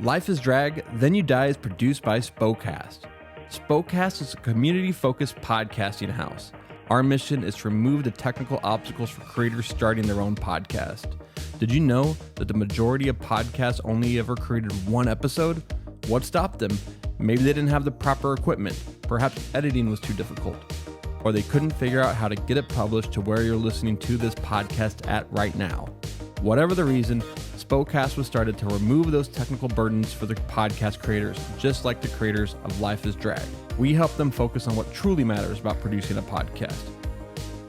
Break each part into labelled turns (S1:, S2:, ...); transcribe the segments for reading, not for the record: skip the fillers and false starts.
S1: Life is Drag, Then You Die is produced by SpoKast. SpoKast is a community-focused podcasting house. Our mission is to remove the technical obstacles for creators starting their own podcast. Did you know that the majority of podcasts only ever created one episode? What stopped them? Maybe they didn't have the proper equipment. Perhaps editing was too difficult. Or they couldn't figure out how to get it published to where you're listening to this podcast at right now. Whatever the reason, SpoKast was started to remove those technical burdens for the podcast creators, just like the creators of Life is Drag. We help them focus on what truly matters about producing a podcast.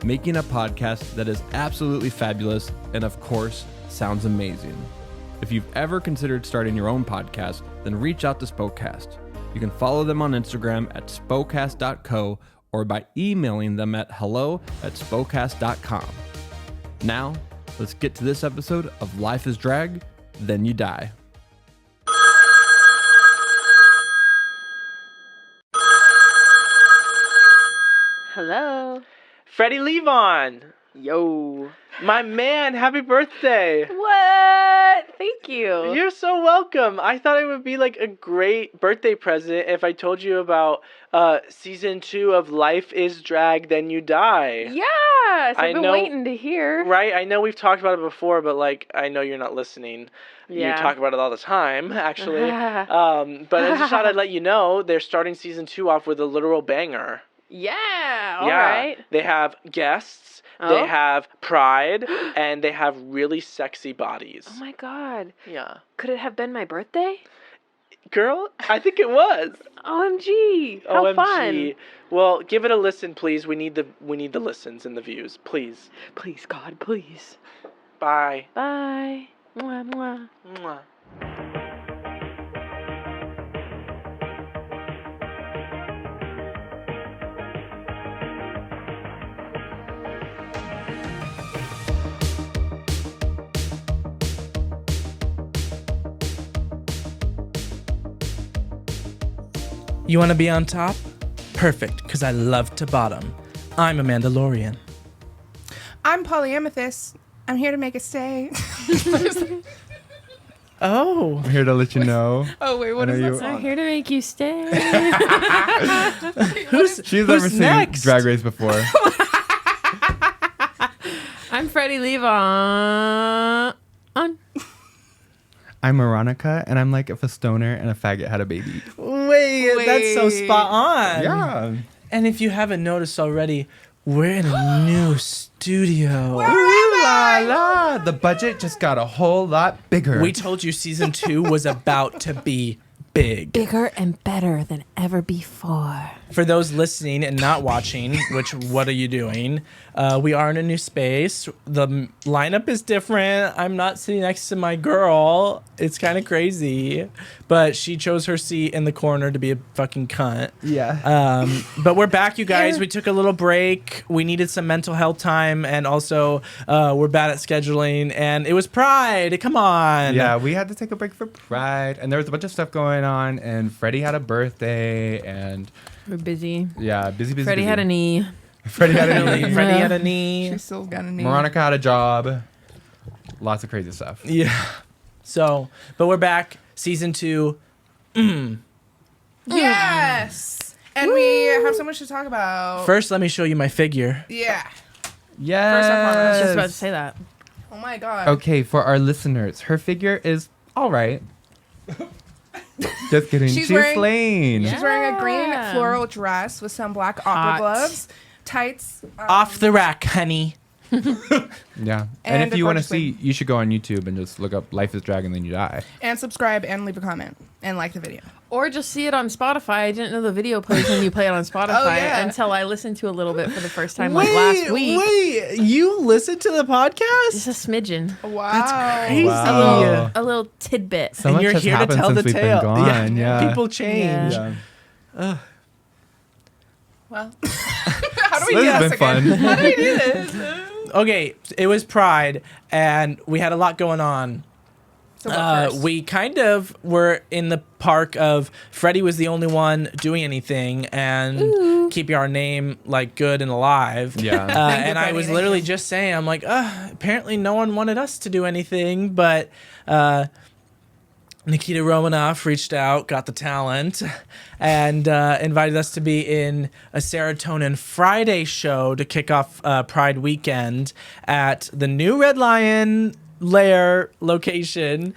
S1: Making a podcast that is absolutely fabulous and, of course, sounds amazing. If you've ever considered starting your own podcast, then reach out to SpoKast. You can follow them on Instagram at spokast.co or by emailing them at hello@spokast.com. Now, let's get to this episode of Life is Drag, Then You Die.
S2: Hello.
S3: Freddie Levon,
S2: Yo.
S3: my man, happy birthday.
S2: What? Thank you.
S3: You're so welcome. I thought it would be like a great birthday present if I told you about season 2 of Life is Drag, Then You Die.
S2: Yes, I've been
S3: know-
S2: waiting to hear.
S3: Right? I know we've talked about it before, but like, I know you're not listening.
S2: Yeah.
S3: You talk about it all the time, actually. But I just thought I'd let you know they're starting season 2 off with a literal banger.
S2: Yeah, all right.
S3: They have guests, they have pride, and they have really sexy bodies.
S2: Oh my god.
S3: Yeah.
S2: Could it have been my birthday?
S3: Girl, I think it was.
S2: OMG. How
S3: OMG.
S2: fun.
S3: Well, give it a listen, please. We need the listens and the views, please.
S2: Please, God, please.
S3: Bye.
S2: Bye. Mwah, mwah.
S3: Mwah.
S4: You want to be on top? Perfect, because I love to bottom. I'm a Mandalorian.
S5: I'm Polyamethyst. I'm here to make it stay.
S4: Oh.
S1: I'm here to let you know.
S5: Oh, wait, what
S1: I
S5: is
S1: know
S5: that
S1: you-
S5: song?
S2: I'm here to make you stay.
S1: She's never
S4: Who's
S1: seen
S4: next?
S1: Drag Race before.
S2: I'm Freddie Levon.
S1: I'm Moronica, and I'm like if a stoner and a faggot had a baby.
S4: Wait, that's so spot on.
S1: Yeah.
S4: And if you haven't noticed already, we're in a new studio.
S1: Ooh la la. The budget just got a whole lot bigger.
S4: We told you season 2 was about to be big.
S2: Bigger and better than ever before.
S4: For those listening and not watching, which what are you doing? We are in a new space. The lineup is different. I'm not sitting next to my girl. It's kind of crazy, but she chose her seat in the corner to be a fucking cunt.
S1: Yeah.
S4: But we're back, you guys. We took a little break. We needed some mental health time, and also we're bad at scheduling. And it was Pride. Come on.
S1: Yeah, we had to take a break for Pride, and there was a bunch of stuff going on, and Freddie had a birthday, and
S2: We're busy.
S1: yeah, busy.
S2: Freddie had a knee.
S1: Freddie had a knee.
S4: Freddie had a knee.
S5: She still got a name.
S1: Veronica had a job. Lots of crazy stuff.
S4: Yeah. So, but we're back. Season 2.
S5: Yes. And we have so much to talk about.
S4: First, let me show you my figure.
S5: Yeah.
S1: Yes.
S5: First and foremost.
S2: I was just about to say that.
S5: Oh my god.
S1: Okay, for our listeners, her figure is all right. Just kidding.
S5: She's
S1: She's
S5: wearing-
S1: slain.
S5: She's wearing a green
S2: Yeah.
S5: floral dress with some black opera
S2: Hot.
S5: gloves, tights.
S4: Off the rack, honey.
S1: Yeah.
S5: And
S1: And if
S5: a
S1: you want to
S5: gorgeous wig.
S1: see, you should go on YouTube and just look up Life is Drag and Then You Die.
S5: And subscribe and leave a comment and like the video.
S2: Or just see it on Spotify. I didn't know the video plays when you play it on Spotify
S5: yeah.
S2: until I listened to a little bit for the first time last week.
S4: Wait, you listened to the podcast?
S2: Just a smidgen.
S5: Wow.
S4: That's crazy.
S1: Wow.
S2: A little tidbit.
S1: So
S4: And
S1: much
S4: you're
S1: has
S4: here to
S1: happened
S4: tell
S1: since
S4: the
S1: we've been
S4: tale.
S1: gone, yeah.
S4: People change.
S1: Yeah.
S5: Well, how do we
S1: This
S5: do
S1: has
S5: this
S1: been
S5: again?
S1: fun.
S5: How do we do this?
S4: Okay, it was Pride, and we had a lot going on.
S5: So what first?
S4: We kind of were in the park of Freddie was the only one doing anything and keeping our name like good and alive.
S1: Yeah.
S5: Thank you,
S4: And I
S5: Freddie.
S4: was
S5: Thank
S4: literally
S5: you.
S4: just saying, I'm like, apparently no one wanted us to do anything, but Nikita Romanoff reached out, got the talent, and invited us to be in a Serotonin Friday show to kick off Pride weekend at the new Red Lion Lair location,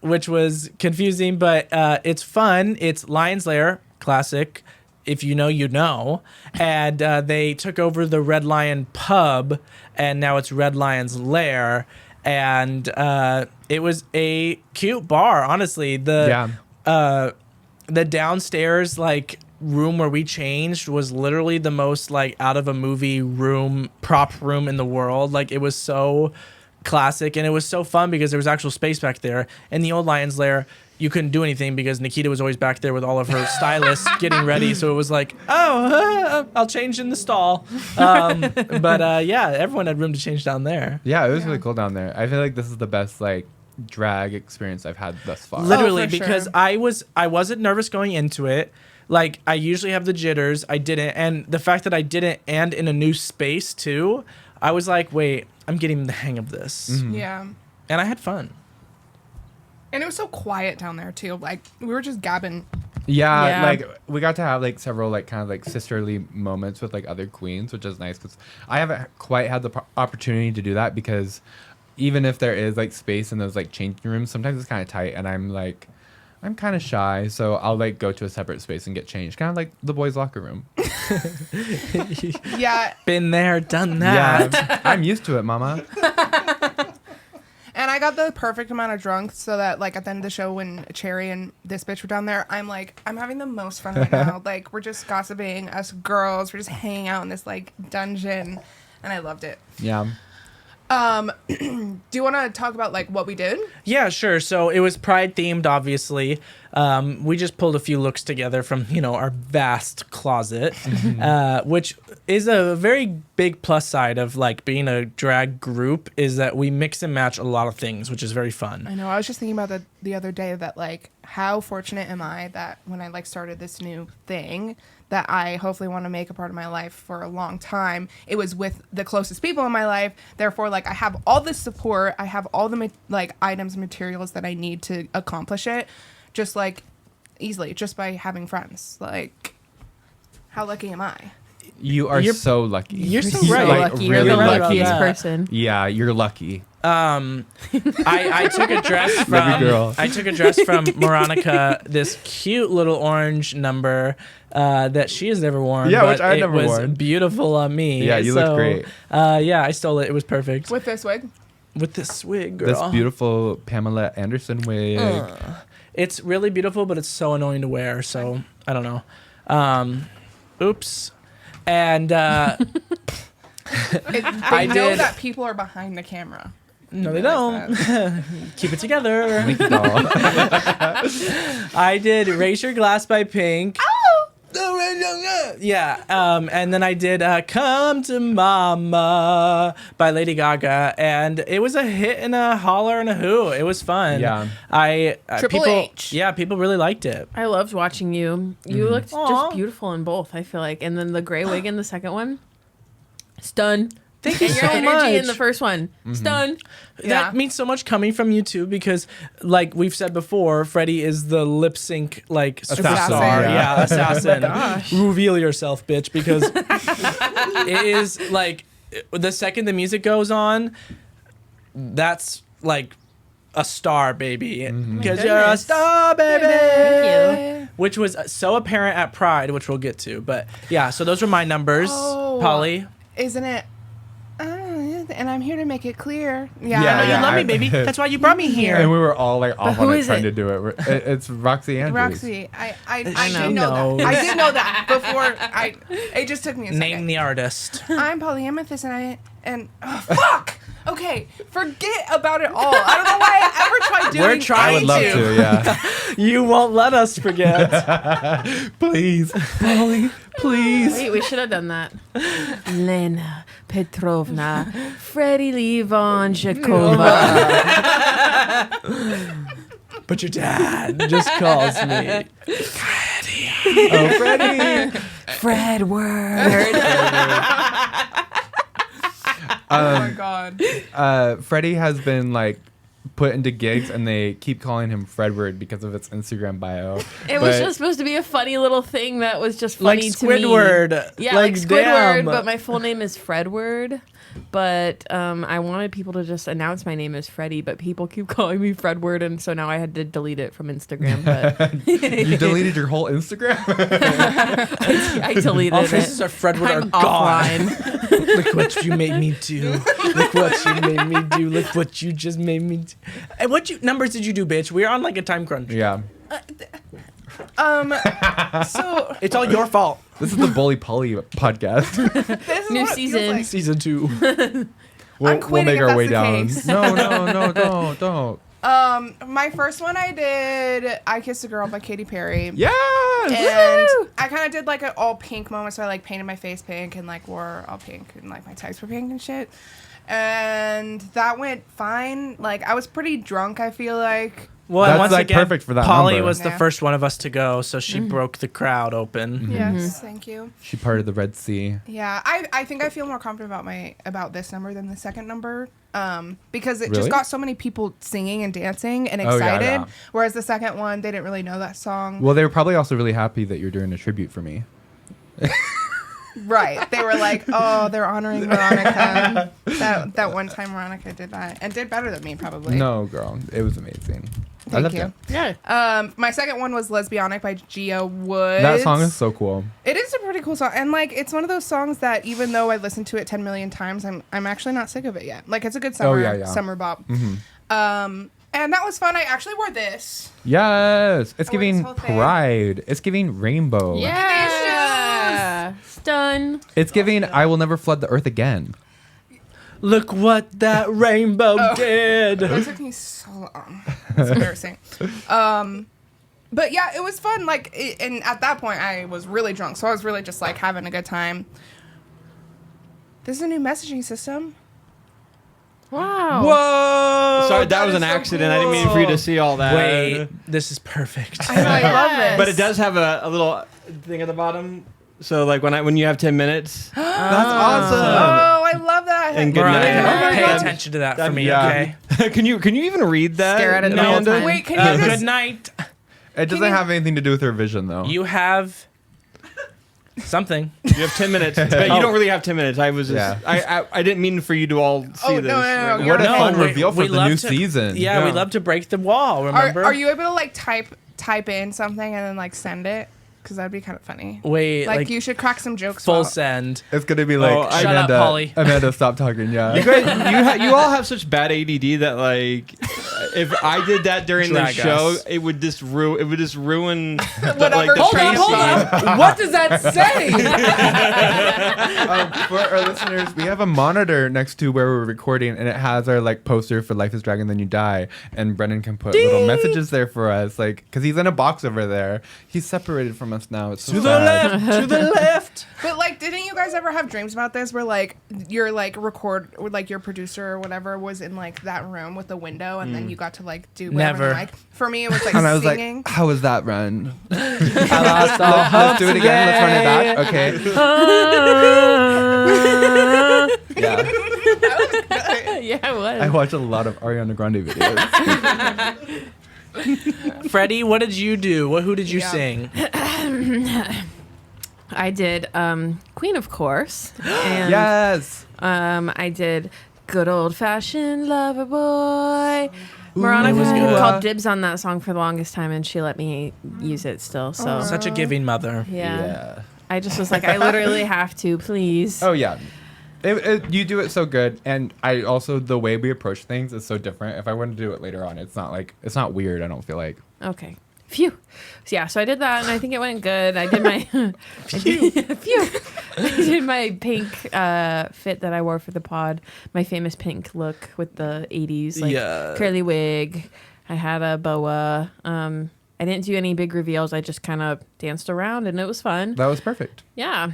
S4: which was confusing, but it's fun. It's Lion's Lair, classic. If you know, you know. And they took over the Red Lion pub, and now it's Red Lion's Lair. And it was a cute bar, honestly. The downstairs room where we changed was literally the most out of a movie prop room in the world. It was so classic, and it was so fun because there was actual space back there. In the old Lion's Lair, you couldn't do anything because Nikita was always back there with all of her stylists getting ready. So it was I'll change in the stall. But everyone had room to change down there.
S6: Yeah, it was really cool down there. I feel like this is the best drag experience I've had thus far.
S4: Literally,
S5: for
S4: because
S5: sure.
S4: I wasn't nervous going into it. I usually have the jitters. I didn't, and the fact that I didn't, and in a new space too, I was like, wait, I'm getting the hang of this.
S6: Mm-hmm.
S5: Yeah.
S4: And I had fun.
S5: And it was so quiet down there too. We were just gabbing.
S6: Yeah, we got to have several kind of sisterly moments with other queens, which is nice because I haven't quite had the opportunity to do that because even if there is space in those changing rooms, sometimes it's kind of tight, and I'm kind of shy, so I'll go to a separate space and get changed, kind of like the boys' locker room.
S5: Yeah.
S4: Been there, done that.
S6: Yeah, I'm used to it, mama.
S5: And I got the perfect amount of drunk so that at the end of the show when Cherry and this bitch were down there, I'm I'm having the most fun right now. We're just gossiping, us girls, we're just hanging out in this dungeon, and I loved it.
S6: Yeah.
S5: Do you want to talk about what we did?
S4: Yeah, sure. So it was Pride themed, obviously. We just pulled a few looks together from, our vast closet, which is a very big plus side of being a drag group is that we mix and match a lot of things, which is very fun.
S5: I know. I was just thinking about that the other day that how fortunate am I that when I started this new thing that I hopefully want to make a part of my life for a long time, it was with the closest people in my life. Therefore, I have all this support. I have all the items and materials that I need to accomplish it, just easily, just by having friends. How lucky am I?
S6: You're so lucky.
S4: You're so
S2: You're
S4: right.
S2: lucky. You're
S6: really
S2: the
S6: lucky.
S2: luckiest
S4: Yeah.
S2: person.
S6: Yeah, you're lucky.
S4: I took a dress from
S6: Baby girl.
S4: I took a dress from Moronica, this cute little orange number that she has never worn.
S6: Yeah,
S4: but
S6: which I've
S4: it
S6: never
S4: was
S6: worn.
S4: beautiful on me.
S6: Yeah, you look great.
S4: I stole it. It was perfect
S5: With this wig?
S4: with this wig, girl.
S6: This beautiful Pamela Anderson wig.
S4: It's really beautiful, but it's so annoying to wear. So I don't know. Oops. And
S5: They
S4: I
S5: know
S4: did-
S5: that people are behind the camera.
S4: no, they
S5: Realize
S4: don't. Keep it together.
S6: Doll.
S4: I did Raise Your Glass by Pink. Yeah, and then I did Come to Mama by Lady Gaga, and it was a hit and a holler and a hoo. It was fun.
S6: Yeah.
S5: Triple
S4: people,
S5: H.
S4: Yeah, people really liked it.
S2: I loved watching you. You looked
S4: Aw.
S2: just beautiful in both, I feel like. And then the gray wig in the second one, stun.
S4: Thank you
S2: And
S4: so
S2: your energy
S4: much.
S2: in the first one, stun.
S5: Yeah.
S4: That means so much coming from you too, because like we've said before, Freddie is the lip sync
S6: Assassin,
S4: superstar.
S6: yeah.
S4: Assassin.
S2: Gosh.
S4: Reveal yourself, bitch, because it is the second the music goes on, that's a star, baby. Because you're a
S2: goodness.
S4: star, baby.
S2: Thank you.
S4: Which was so apparent at Pride, which we'll get to. But yeah, so those were my numbers,
S5: Oh.
S4: Polly.
S5: Isn't it? And I'm here to make it clear.
S6: Yeah,
S4: I know
S6: yeah,
S4: you love
S6: I-
S4: me, baby. That's why you brought me here.
S6: And we were all off
S2: who
S6: on it
S2: is
S6: trying
S2: it?
S6: to do it. It's Roxy Andrews.
S5: Roxy, I
S2: know.
S5: did know
S4: knows.
S5: that. I did know that before. It just took me a second.
S4: Name the artist.
S5: I'm polyamethyst, and fuck. Okay, forget about it all. I don't know why I ever tried doing.
S4: We're trying
S6: I would love to, yeah.
S4: You won't let us forget.
S6: Please, Polly, please.
S2: Wait, we should have done that. Lena Petrovna, Freddie Levonchikova.
S4: But your dad just calls me.
S6: Oh, Freddie.
S2: Fred Word.
S5: Oh my god.
S6: Freddie has been put into gigs, and they keep calling him Fredward because of its Instagram bio.
S2: It was just supposed to be a funny little thing that was just funny to me.
S4: Squidward.
S2: Yeah, like Squidward,
S4: damn.
S2: but my full name is Fredward. But I wanted people to just announce my name as Freddie, but people keep calling me Fredward, and so now I had to delete it from Instagram. But
S6: You deleted your whole Instagram?
S2: I deleted
S4: All
S2: it.
S4: faces of Fredward
S2: I'm
S4: are gone.
S2: offline.
S4: Look what you made me do. Look what you made me do. Look what you just made me do. And numbers did you do, bitch? We're on like a time crunch.
S6: Yeah.
S5: So
S4: It's all your fault.
S6: This is the Bully Polly podcast.
S5: this is
S2: New
S5: what it feels
S2: season.
S5: like.
S4: Season 2.
S6: We'll
S5: quitting
S6: make
S5: if
S6: our
S5: that's
S6: way
S5: the
S6: down.
S5: case.
S6: No, don't.
S5: My first one I did I Kissed a Girl by Katy Perry.
S6: Yes!
S5: And I kind of did like an all pink moment, so I like painted my face pink and like wore all pink and like my tights were pink and shit. And that went fine. Like I was pretty drunk, I feel like.
S4: Well,
S6: That's,
S4: and once
S6: like,
S4: again,
S6: perfect for that
S4: Polly
S6: number.
S4: was the
S5: Yeah.
S4: first one of us to go, so she broke the crowd open.
S5: Yes, thank you.
S6: She parted the Red Sea.
S5: Yeah, I think I feel more confident about this number than the second number, because it
S6: Really?
S5: just got so many people singing and dancing and
S6: Oh, yeah,
S5: excited.
S6: yeah.
S5: Whereas the second one, they didn't really know that song.
S6: Well, they were probably also really happy that you're doing a tribute for me.
S5: Right? They were like, "Oh, they're honoring Moronica." that one time Moronica did that and did better than me, probably.
S6: No, girl. It was amazing. I
S5: Thank
S6: loved
S5: you.
S6: it.
S2: Yeah.
S5: My second one was "Lesbionic" by Gia Woods.
S6: That song is so cool.
S5: It is a pretty cool song, and like it's one of those songs that even though I listened to it 10 million times, I'm actually not sick of it yet. Like it's a good summer summer bop. And that was fun. I actually wore this.
S6: Yes. It's
S5: I wore
S6: giving
S5: this whole thing.
S6: pride. It's giving rainbow.
S2: Yeah. Stun.
S6: It's giving I will never flood the earth again.
S4: Look what that rainbow did.
S5: It took me so long. It's embarrassing. But yeah, it was fun. Like, and at that point, I was really drunk, so I was really just like having a good time. This is a new messaging system.
S2: Wow.
S6: Whoa!
S1: Sorry, that was
S5: is
S1: an
S5: so
S1: accident. I didn't mean for you to see all that.
S4: Wait, this is perfect.
S5: I know, I love this.
S1: But it does have a little thing at the bottom. So like when you have 10 minutes.
S6: That's awesome.
S5: Oh, I love that.
S1: And good
S4: Mariah,
S1: night.
S4: pay
S5: God.
S4: attention to that for
S1: That-
S4: me,
S6: yeah.
S4: okay?
S1: Can you even read that?
S2: Stare at it the whole
S1: Amanda?
S2: time.
S5: Wait, can you just
S4: Good night.
S6: It doesn't have anything to do with her vision, though.
S4: You have something.
S1: You have 10 minutes. But you don't really have 10 minutes. I was just,
S6: Yeah.
S1: I didn't mean for you to all see
S5: Oh,
S1: this.
S5: no,
S1: right
S5: you're
S1: now.
S6: What a fun
S4: we-
S6: reveal for
S4: we
S6: the
S4: love
S6: new
S4: to-
S6: season.
S4: Yeah, we love to break the wall, remember?
S5: are you able to like type in something and then like send it? Because that'd be kind of funny.
S4: Wait,
S5: Like,
S4: like,
S5: you should crack some jokes.
S4: full
S5: while-
S4: send.
S6: It's gonna be like
S1: Oh, I-
S4: Shut up,
S6: Amanda.
S4: Polly.
S6: Amanda, stop talking. Yeah.
S1: You guys, you all have such bad ADD that like, if I did that during the
S4: Drag
S1: show,
S4: us.
S1: it would just ruin
S5: Whatever.
S1: the
S5: Hold on,
S1: pace
S5: hold
S1: scene.
S5: on.
S4: What does that say?
S6: For our listeners, we have a monitor next to where we're recording, and it has our like poster for "Life Is Drag and Then You Die," and Brennan can put little messages there for us, like because he's in a box over there. He's separated from us now. It's so
S4: To the
S6: sad.
S4: left, to the left.
S5: But like, didn't you guys ever have dreams about this where like your like or like your producer or whatever was in like that room with the window and then you got to like do whatever
S4: Never.
S5: you like? For me, it was like
S6: And I was
S5: singing.
S6: like, "How was that run?
S4: I lost all
S6: Let's do it again. Let's run it back. Okay." Yeah.
S2: Yeah, it was.
S6: I watch a lot of Ariana Grande videos.
S4: Freddie, what did you do? Who did you
S5: Yeah.
S4: sing?
S2: I did Queen, of course. And
S6: Yes.
S2: I did Good Old Fashioned Lover Boy. Moronica
S4: was good.
S2: called dibs on that song for the longest time, and she let me use it still. So
S4: Such a giving mother.
S2: yeah. I just was like, I literally have to, please.
S6: Oh yeah. You do it so good, and I also the way we approach things is so different. If I want to do it later on, it's not weird. I don't feel like.
S2: Okay. Phew. So yeah, so I did that, and I think it went good. I did my phew. I did my pink fit that I wore for the pod, my famous pink look with the 80s like
S4: Yeah.
S2: curly wig. I had a boa. I didn't do any big reveals. I just kind of danced around, and it was fun.
S6: That was perfect.
S2: Yeah.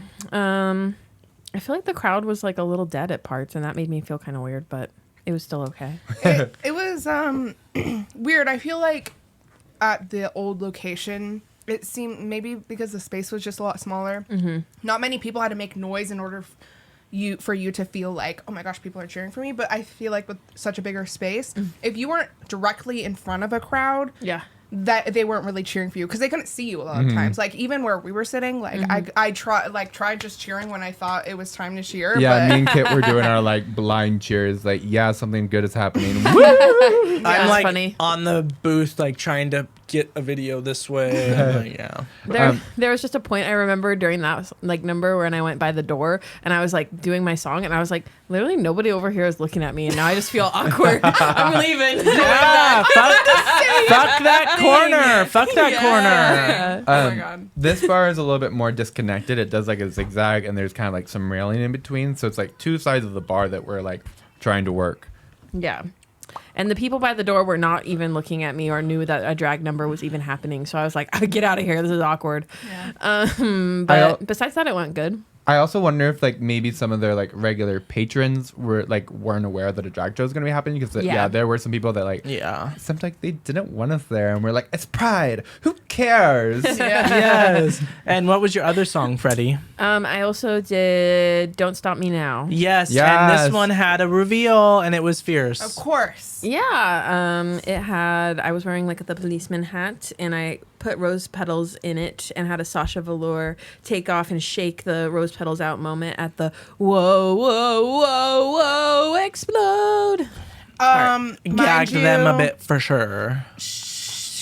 S2: I feel like the crowd was like a little dead at parts, and that made me feel kind of weird, but it was still okay.
S5: It was weird. I feel like at the old location, it seemed maybe because the space was just a lot smaller. Not many people had to make noise in order for you to feel like, oh my gosh, people are cheering for me. But I feel like with such a bigger space, if you weren't directly in front of a crowd,
S2: Yeah.
S5: that they weren't really cheering for you because they couldn't see you a lot of times. Like even where we were sitting, like I tried just cheering when I thought it was time to cheer.
S6: Yeah,
S5: but
S6: me and Kit were doing our like blind cheers. Like, yeah, something good is happening. Woo!
S4: I'm
S2: That's
S4: like
S2: funny.
S4: on the booth, like trying to get a video this way. I'm like, yeah.
S2: There was just a point I remember during that like number when I went by the door and I was like doing my song and I was like, literally nobody over here is looking at me and now I just feel awkward. I'm leaving.
S4: Yeah, fuck that corner. Fuck that corner.
S5: oh my god.
S6: This bar is a little bit more disconnected. It does like a zigzag, and there's kind of like some railing in between. So it's like two sides of the bar that we're like trying to work.
S2: Yeah. And the people by the door were not even looking at me or knew that a drag number was even happening. So I was like, get out of here. This is awkward.
S5: Yeah.
S2: But besides that, it went good.
S6: I also wonder if like maybe some of their like regular patrons weren't aware that a drag show was gonna be happening because
S2: Yeah.
S6: there were some people that like
S4: Yeah.
S6: seemed like they didn't want us there, and we're like, it's Pride. Who cares?
S4: Yes. And what was your other song, Freddie?
S2: I also did Don't Stop Me Now.
S4: Yes. And
S6: Yes.
S4: this one had a reveal, and it was fierce.
S5: Of course.
S2: Yeah. I was wearing like the policeman hat and I put rose petals in it and had a Sasha Velour take off and shake the rose petals out moment at the whoa, whoa, whoa, whoa, explode.
S5: Mind
S4: Gagged them a
S5: you,
S4: bit for sure.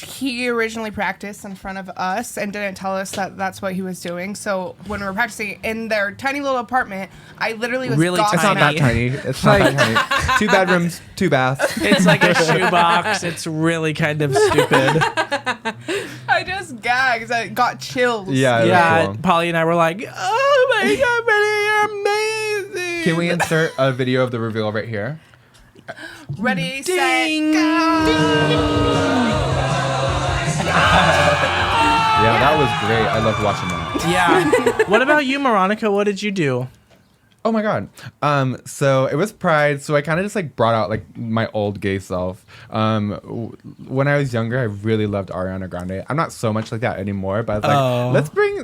S5: He originally practiced in front of us and didn't tell us that that's what he was doing. So when we were practicing in their tiny little apartment, I literally was
S4: Really
S6: It's not that tiny. It's not that tiny. 2 bedrooms, 2 baths.
S4: It's like a shoebox. It's really kind of stupid.
S5: I just gagged. I got chills.
S6: Yeah,
S4: Yeah,
S6: cool.
S4: Polly and I were like, oh my God, Freddie, you're amazing.
S6: Can we insert a video of the reveal right here?
S5: Ready,
S4: Ding.
S5: set, go.
S6: Yeah, that was great. I loved watching that.
S4: Yeah. What about you, Moronica? What did you do?
S6: Oh my god. So it was Pride, so I kind of just like brought out like my old gay self. When I was younger, I really loved Ariana Grande. I'm not so much like that anymore, but I was like,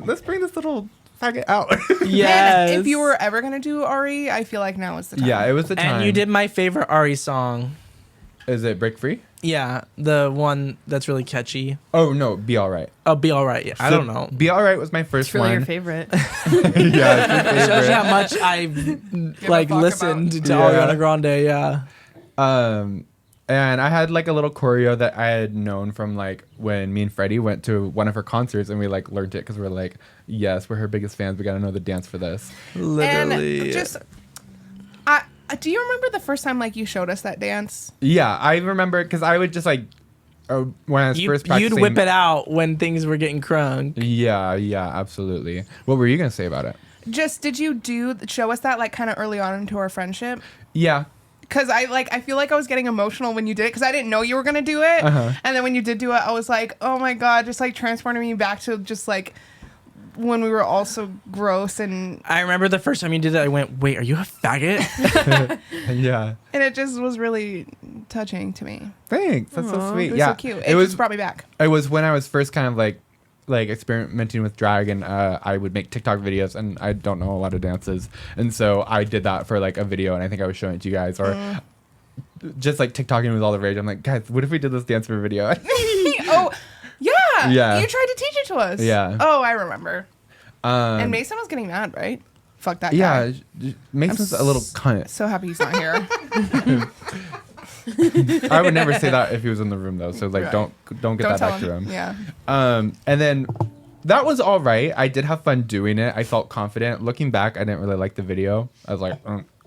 S6: let's bring this little faggot out.
S4: Yes.
S5: Man, if you were ever gonna do Ari, I feel like now is the time.
S6: Yeah, it was the time.
S4: And you did my favorite Ari song.
S6: Is it Break Free?
S4: Yeah, the one that's really catchy.
S6: Oh no, Be Alright.
S4: Oh, Be Alright. Yeah, I don't know.
S6: Be Alright was my first
S2: It's really
S6: one.
S2: your favorite.
S6: Yeah, it's my
S4: It shows
S6: favorite.
S4: you how much I've like
S5: fuck
S4: listened to
S6: about-
S4: Ariana Grande. Yeah.
S6: And I had like a little choreo that I had known from like when me and Freddie went to one of her concerts, and we like learned it because we're like, yes, we're her biggest fans. We gotta know the dance for this.
S4: Literally.
S5: And just, do you remember the first time like you showed us that dance?
S6: Yeah, I remember because I would just like when I was first practicing.
S4: You'd whip it out when things were getting crunk.
S6: Yeah, absolutely. What were you gonna say about it?
S5: Just did you show us that like kind of early on into our friendship?
S6: Yeah.
S5: Because I feel like I was getting emotional when you did it because I didn't know you were gonna do it, and then when you did do it, I was like, oh my god, just like transporting me back to just like when we were all so gross and
S4: I remember the first time you did it, I went, wait, are you a faggot?
S6: Yeah.
S5: it just was really touching to me.
S6: Thanks. That's so
S5: Aw,
S6: sweet.
S5: It was
S6: Yeah.
S5: so cute.
S6: It
S5: It
S6: was
S5: just brought me back.
S6: It was when I was first kind of like experimenting with drag, and I would make TikTok videos, and I don't know a lot of dances, and so I did that for like a video, and I think I was showing it to you guys, or just like TikToking was all the rage. I'm like, guys, what if we did this dance for a video?
S5: Oh, yeah.
S6: Yeah.
S5: You tried to teach it to us.
S6: Yeah.
S5: Oh, I remember. And
S6: um,
S5: Mason was getting mad, right? Fuck that guy.
S6: yeah, Mason's a little cunt.
S5: So happy he's not here.
S6: I would never say that if he was in the room though. So like,
S5: Right.
S6: don't get
S5: Don't
S6: that
S5: tell
S6: back to him.
S5: Yeah.
S6: And then that was all right. I did have fun doing it. I felt confident. Looking back, I didn't really like the video. I was like,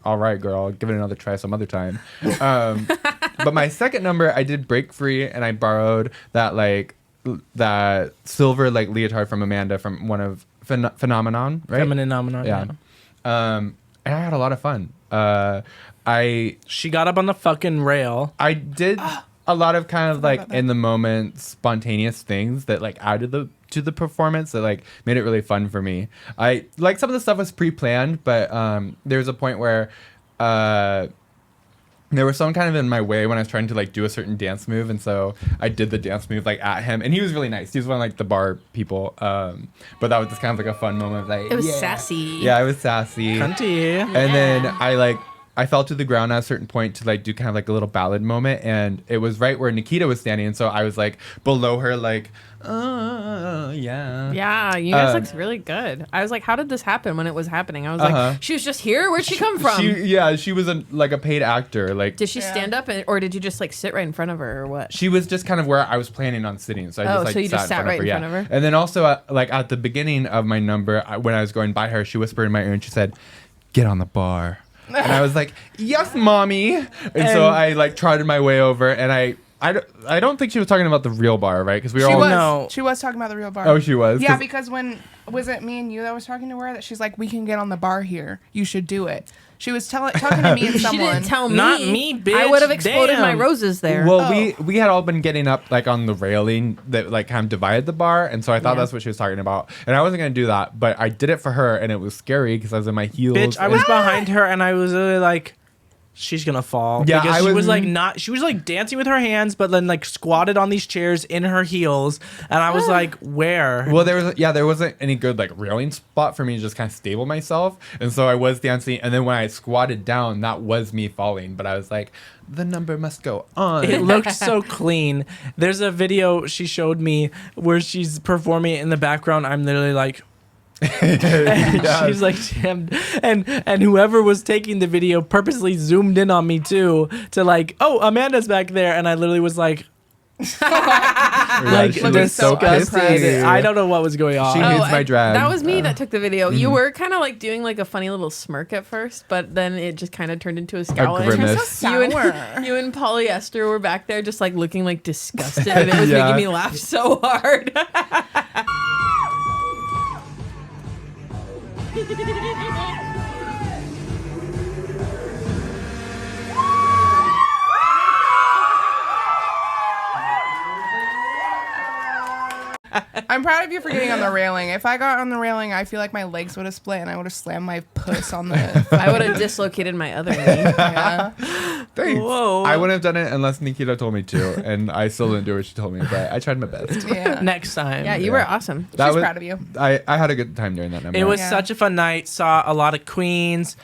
S6: all right, girl, I'll give it another try some other time. But my second number, I did Break Free, and I borrowed that silver like leotard from Amanda from one of Phenomenon, right?
S4: Feminine Phenomenon.
S6: Yeah. And I had a lot of fun.
S4: She got up on the fucking rail.
S6: I did a lot of kind of like
S5: about that.
S6: in the moment spontaneous things that like added to the performance that like made it really fun for me. I like some of the stuff was pre-planned, but there was a point where there was some kind of in my way when I was trying to like do a certain dance move, and so I did the dance move like at him, and he was really nice. He was one of like the bar people, but that was just kind of like a fun moment. Like
S2: It was sassy.
S6: Yeah, it was sassy.
S4: Cunty.
S6: And then I fell to the ground at a certain point to like do kind of like a little ballad moment, and it was right where Nikita was standing, and so I was like below her, like, yeah.
S2: Yeah, you guys looked really good. I was like, how did this happen when it was happening? I was like, she was just here? Where'd she come from?
S6: She was like a paid actor. Like,
S2: Did she stand up or did you just like sit right in front of her or what?
S6: she was just kind of where I was planning on sitting, so I just like
S2: so you just sat right in front of her?
S6: And then also like at the beginning of my number, when I was going by her, she whispered in my ear and she said, "Get on the bar." And I was like, "Yes, mommy." And so I like trotted my way over, and I don't think she was talking about the real bar, right? Because we were all
S5: She was talking about the real bar.
S6: Oh, she was?
S5: Yeah, because when was it me and you that was talking to her that she's like, "We can get on the bar here. You should do it." She was talking to me and
S2: She
S5: someone.
S2: didn't tell me.
S4: Not me, bitch.
S2: I would have exploded
S4: Damn.
S2: my roses there.
S6: Well, we had all been getting up like on the railing that like kind of divided the bar, and so I thought
S2: Yeah.
S6: that's what she was talking about. And I wasn't gonna do that, but I did it for her, and it was scary because I was in my heels.
S4: Bitch, I was behind her and I was really like, she's gonna fall.
S6: Yeah,
S4: because
S6: I
S4: she
S6: was-
S4: was like she was like dancing with her hands, but then like squatted on these chairs in her heels, and I was like, where?
S6: Well, there wasn't any good like railing spot for me to just kind of stable myself, and so I was dancing. And then when I squatted down, that was me falling. But I was like, the number must go on.
S4: It looked so clean. There's a video she showed me where she's performing it in the background. I'm literally like, she's like jammed, and whoever was taking the video purposely zoomed in on me too to like, oh, Amanda's back there, and I literally was like,
S6: like
S4: like
S5: looking so
S4: disgusted.
S5: impressed.
S4: I don't know what was going on.
S6: She hates my drag.
S2: That was me that took the video. You were kind of like doing like a funny little smirk at first, but then it just kind of turned into a scowl. And
S6: grimace.
S5: So
S2: You
S5: sour.
S2: and, you and Polyester were back there just like looking like disgusted, and it was
S6: Yeah.
S2: making me laugh so hard.
S5: I'm proud of you for getting on the railing. If I got on the railing, I feel like my legs would have split and I would have slammed my puss on the.
S2: I would have dislocated my other knee.
S5: Yeah.
S6: Thanks.
S4: Whoa.
S6: I wouldn't have done it unless Nikita told me to, and I still didn't do what she told me, but I tried my best.
S5: Yeah.
S4: Next time.
S2: Yeah, you were awesome.
S6: That
S5: She's
S6: was-
S5: proud of you.
S6: I had a good time during that number.
S4: It was
S5: Yeah.
S4: such a fun night. Saw a lot of queens,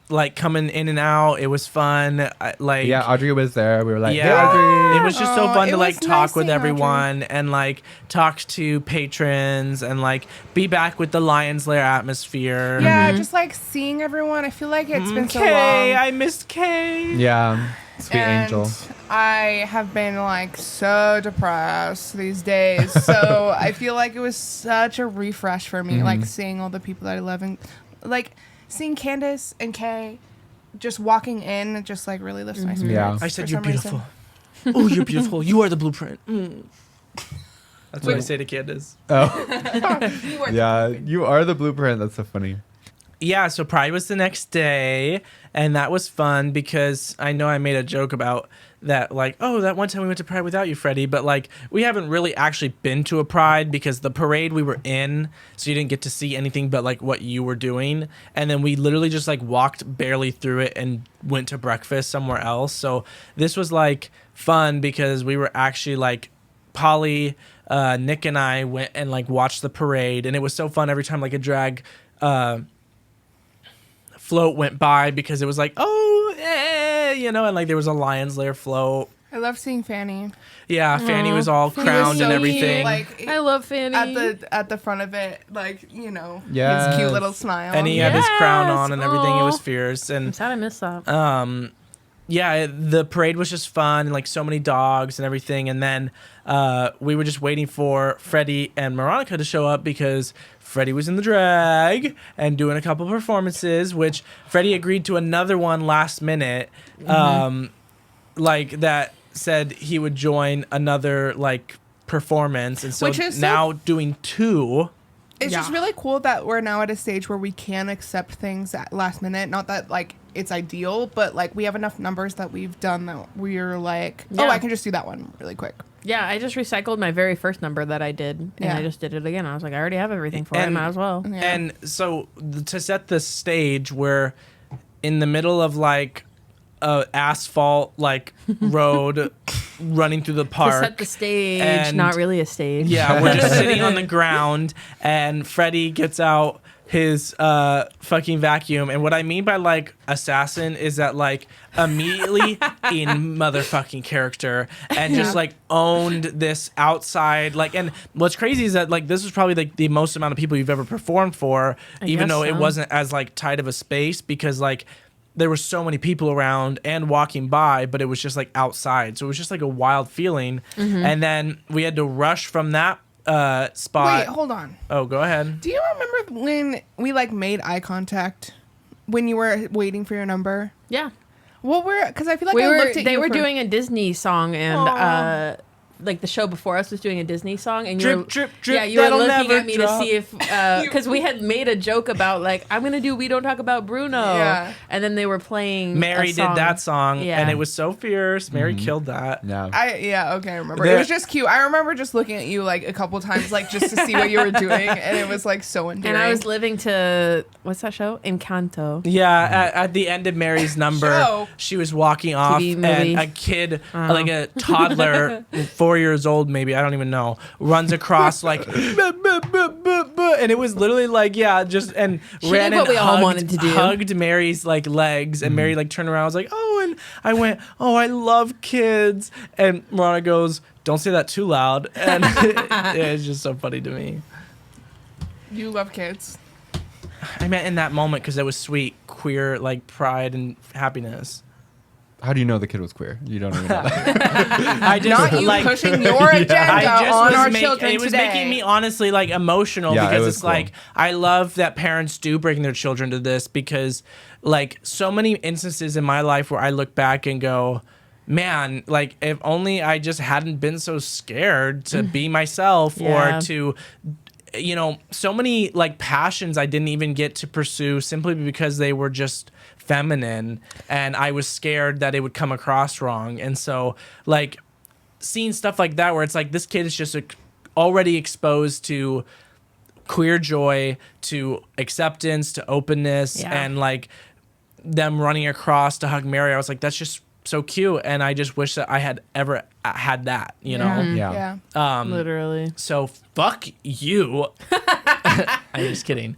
S4: like coming in and out. It was fun. Like
S6: yeah, Audrey was there. We were like,
S4: yeah,
S6: hey, Audrey.
S4: it was just so
S5: Oh,
S4: fun
S5: it
S4: to like
S5: was
S4: talk
S5: nice
S4: with
S5: seeing Audrey.
S4: everyone and like talk to patrons and like be back with the Lions Lair atmosphere.
S5: Yeah, just like seeing everyone. I feel like it's been so
S4: Kay,
S5: long.
S4: I missed Kay.
S6: Yeah, sweet
S5: and
S6: angel.
S5: I have been like so depressed these days. So I feel like it was such a refresh for me, like seeing all the people that I love and like seeing Candace and Kay just walking in. It just like really lifts my spirits.
S6: Yeah.
S4: I said
S5: for
S4: you're
S5: some reason.
S4: beautiful. Oh, you're beautiful. You are the blueprint. That's what I say to Candace.
S6: Oh, yeah, you are the blueprint. That's so funny.
S4: Yeah, so Pride was the next day, and that was fun because I know I made a joke about that, like, oh, that one time we went to Pride without you, Freddie, but like we haven't really actually been to a Pride because the parade we were in, so you didn't get to see anything but like what you were doing, and then we literally just like walked barely through it and went to breakfast somewhere else. So this was like fun because we were actually like Polly, Nick, and I went and like watched the parade, and it was so fun every time like a drag float went by because it was like, oh, and like there was a Lions Lair float.
S5: I love seeing Fanny.
S4: Yeah, Fanny was all
S5: Fanny was
S4: crowned
S5: so
S4: and
S5: cute,
S4: everything.
S5: like
S2: I love Fanny.
S5: at the front of it, like his
S6: Yes.
S5: cute little smile.
S4: And he had his crown
S2: Yes,
S4: on and everything. It was
S2: aw.
S4: fierce.
S2: I'm
S4: And
S2: sad I missed that.
S4: yeah, the parade was just fun and like so many dogs and everything. And then we were just waiting for Freddie and Moronica to show up because Freddie was in the drag and doing a couple performances, which Freddie agreed to another one last minute. Like that said he would join another like performance. And so
S5: Which is so-
S4: now doing two.
S5: It's just really cool that we're now at a stage where we can accept things at last minute. Not that like it's ideal, but like we have enough numbers that we've done that we're like,
S2: Yeah.
S5: oh, I can just do that one really quick.
S2: Yeah, I just recycled my very first number that I did, and
S5: Yeah.
S2: I just did it again. I was like, I already have everything for it. I
S4: And-
S2: might as well.
S5: Yeah.
S4: And so to set the stage, we're in the middle of like a asphalt like road running through the
S2: To
S4: park.
S2: set the stage,
S4: and-
S2: not really a stage.
S4: Yeah, we're just sitting on the ground, and Freddie gets out his fucking vacuum. And what I mean by like assassin is that like immediately in motherfucking character and just like owned this outside like. And what's crazy is that like this was probably like the most amount of people you've ever performed for, even
S2: guess
S4: though it
S2: so.
S4: wasn't as like tight of a space, because like there were so many people around and walking by, but it was just like outside. So it was just like a wild feeling. And then we had to rush from that spot.
S5: Wait, hold on.
S4: Oh, go ahead.
S5: Do you remember when we like made eye contact when you were waiting for your number?
S2: Yeah.
S5: Well, because I feel like I looked at
S2: They
S5: you
S2: were
S5: for-
S2: doing a Disney song, and like the show before us was doing a Disney song, and you
S4: Drip,
S2: were
S4: drip, drip,
S2: yeah, you were
S4: that'll
S2: looking
S4: never
S2: at me
S4: drop.
S2: to see if because we had made a joke about like I'm gonna do We Don't Talk About Bruno,
S5: Yeah.
S2: and then they were playing.
S4: Mary
S2: a
S4: did
S2: song.
S4: that song,
S2: Yeah.
S4: and it was so fierce. Mary killed that.
S6: Yeah.
S5: Okay, I remember.
S4: The-
S5: It was just cute. I remember just looking at you like a couple times, like just to see what you were doing, and it was like so endearing.
S2: And I was living to what's that show? Encanto.
S4: Yeah, at the end of Mary's number,
S5: Show.
S4: she was walking off,
S2: TV
S4: and
S2: movie.
S4: a kid, like a toddler, 4 years old maybe, I don't even know, runs across like, "Buh, buh, buh, buh, buh," and it was literally like, yeah, just and
S2: She
S4: ran
S2: did what
S4: and
S2: we all wanted to do.
S4: hugged Mary's like legs, and Mary like turned around, I was like, oh, and I went, oh, I love kids, and Moronica goes, don't say that too loud, and it's just so funny to me.
S5: You love kids.
S4: I meant in that moment because it was sweet, queer, like pride and happiness.
S6: How do you know the kid was queer? You don't even know that.
S4: I just
S5: Not you
S4: like
S5: pushing your agenda
S4: I just
S5: on
S4: was
S5: our
S4: making
S5: children
S4: it was
S5: today.
S4: making me honestly like emotional
S6: Yeah, it
S4: because
S6: was
S4: it's
S6: cool.
S4: like I love that parents do bring their children to this because like so many instances in my life where I look back and go, man, like if only I just hadn't been so scared to be myself
S2: Yeah.
S4: or to you know, so many like passions I didn't even get to pursue simply because they were just feminine and I was scared that it would come across wrong. And so like seeing stuff like that where it's like this kid is just already exposed to queer joy, to acceptance, to openness,
S2: Yeah.
S4: and like them running across to hug Mary, I was like, that's just so cute. And I just wish that I had ever had that, you know?
S6: Yeah.
S2: Literally.
S4: So fuck you. I'm just kidding.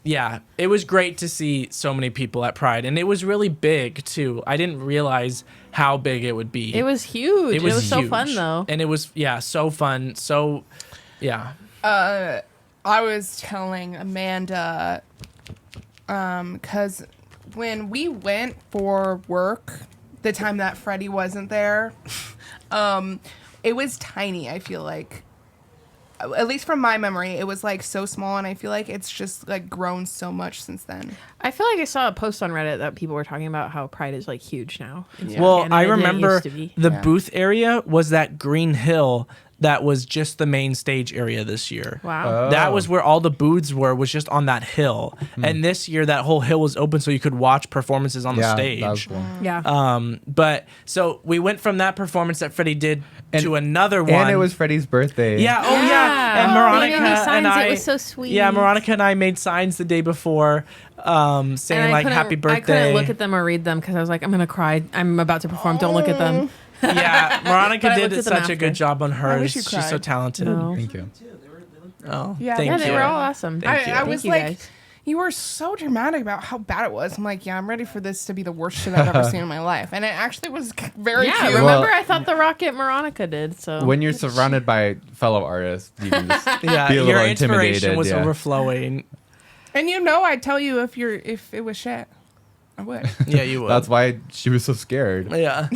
S4: Yeah, it was great to see so many people at Pride, and it was really big too. I didn't realize how big it would be.
S2: It was huge. It was so
S4: huge.
S2: fun though.
S4: And it was so fun. So yeah.
S5: I was telling Amanda, because when we went for work, the time that Freddie wasn't there, it was tiny. I feel like, at least from my memory, it was like so small, and I feel like it's just like grown so much since then.
S2: I feel like I saw a post on Reddit that people were talking about how Pride is like huge now. in
S4: Well,
S2: Spokane,
S4: I
S2: and it didn't
S4: remember
S2: used to be.
S4: the
S5: Yeah.
S4: booth area was that green hill that was just the main stage area this year.
S2: Wow.
S4: That was where all the booths were, was just on that hill. And this year, that whole hill was open so you could watch performances on the
S6: Yeah,
S4: stage.
S6: that was cool.
S2: Yeah.
S4: But so we went from that performance that Freddie did to another one.
S6: And it was Freddie's birthday.
S4: Yeah, oh yeah.
S2: Yeah.
S4: And
S2: Oh,
S4: Moronica
S2: they made me signs.
S4: and I
S2: It was so sweet.
S4: Yeah, Moronica and I made signs the day before saying
S2: And I
S4: like
S2: couldn't-
S4: happy birthday.
S2: I couldn't look at them or read them because I was like, I'm gonna cry. I'm about to perform. Don't look at them.
S4: Yeah,
S2: But I
S4: Moronica
S2: looked
S4: did
S2: at them
S4: such a good
S2: after.
S4: job on hers.
S5: wish you
S4: She's so
S5: cried.
S4: talented.
S2: No.
S6: Thank you.
S4: Oh,
S5: Yeah,
S4: thank
S2: Yeah,
S4: you.
S2: they were all awesome.
S4: Thank you.
S5: I was
S2: you,
S5: like,
S2: guys.
S5: you were so dramatic about how bad it was. I'm like, yeah, I'm ready for this to be the worst shit I've ever seen in my life. And it actually was very
S2: Yeah,
S5: cute.
S2: remember
S6: Well-
S2: I thought the Rocket Moronica did. So
S6: When you're surrounded by fellow artists, you can just
S4: Yeah,
S6: be a
S4: your
S6: little
S4: inspiration
S6: intimidated.
S4: was
S6: yeah.
S4: overflowing.
S5: And you know, I'd tell you if it was shit. I would.
S4: Yeah, you would.
S6: That's why she was so scared.
S4: Yeah.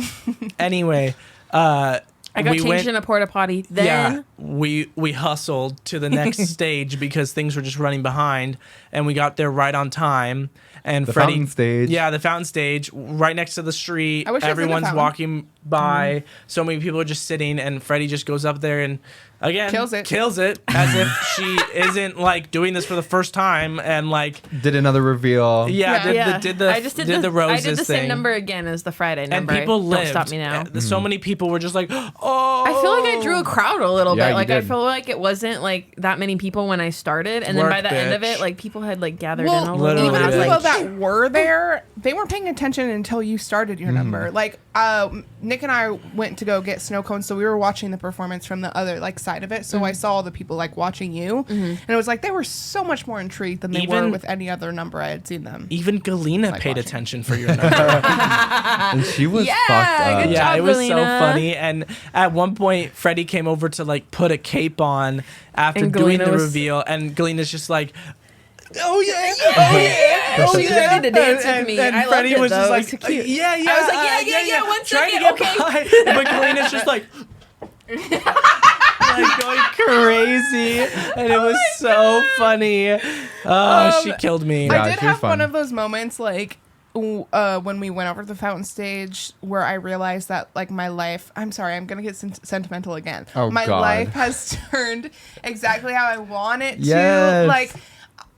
S4: Anyway,
S2: I got
S4: we
S2: changed
S4: went-
S2: in a porta potty. Then
S4: yeah, we hustled to the next stage because things were just running behind, and we got there right on time. And
S6: The
S4: Freddie,
S6: fountain stage.
S4: yeah, the fountain stage, right next to the street.
S5: I wish I was in the
S4: Everyone's
S5: fountain.
S4: walking by. So many people are just sitting, and Freddie just goes up there and again
S5: Kills it.
S4: as if she isn't like doing this for the first time, and like
S6: Did another reveal.
S4: yeah, did the
S2: I just did
S4: the roses
S2: I did the
S4: thing.
S2: same number again as the Friday
S4: And
S2: number.
S4: people
S2: Don't
S4: lived.
S2: stop me now.
S4: So many people were just like, oh.
S2: I feel like I drew a crowd a little
S6: Yeah,
S2: bit.
S6: you
S2: Like I
S6: did.
S2: feel like it wasn't like that many people when I started, and then
S4: Work,
S2: by the end of
S4: bitch.
S2: it, like people had like gathered in
S5: Well,
S2: a
S4: Literally
S2: little.
S5: even
S2: And I
S5: the
S2: was
S5: people
S2: like,
S5: that were there, they weren't paying attention until you started your number. Like, Nick and I went to go get snow cones, so we were watching the performance from the other like side of it. So I saw all the people like watching you, and it was like they were so much more intrigued than they were with any other number I had seen them.
S4: Even Galena
S5: Like
S4: paid
S5: watching.
S4: attention for your number.
S6: And she was fucked up.
S2: good
S4: Yeah,
S2: job,
S4: it was so
S2: Galena.
S4: funny. And at one point, Freddie came over to like put a cape on after
S2: And
S4: doing
S2: Galena
S4: the
S2: was-
S4: reveal, and Galena's just like, "Oh yeah, oh yeah, oh
S2: She's
S4: yeah."
S2: ready to dance with me.
S4: And
S2: I loved
S4: Freddie
S2: it,
S4: was
S2: though.
S4: just
S2: It
S4: like,
S2: was so cute.
S4: "Yeah, yeah."
S2: I was like, yeah, 1
S4: trying to
S2: second,
S4: get
S2: okay.
S4: by. But Galena's just like. Like going crazy, and it was so funny. Oh, she killed me.
S6: Yeah,
S5: I did
S6: she was
S5: have one
S6: fun.
S5: of those moments like when we went over to the fountain stage where I realized that like my life, I'm sorry, I'm gonna get sentimental again.
S6: Oh,
S5: my
S6: God.
S5: life has turned exactly how I want it to.
S6: Yes.
S5: Like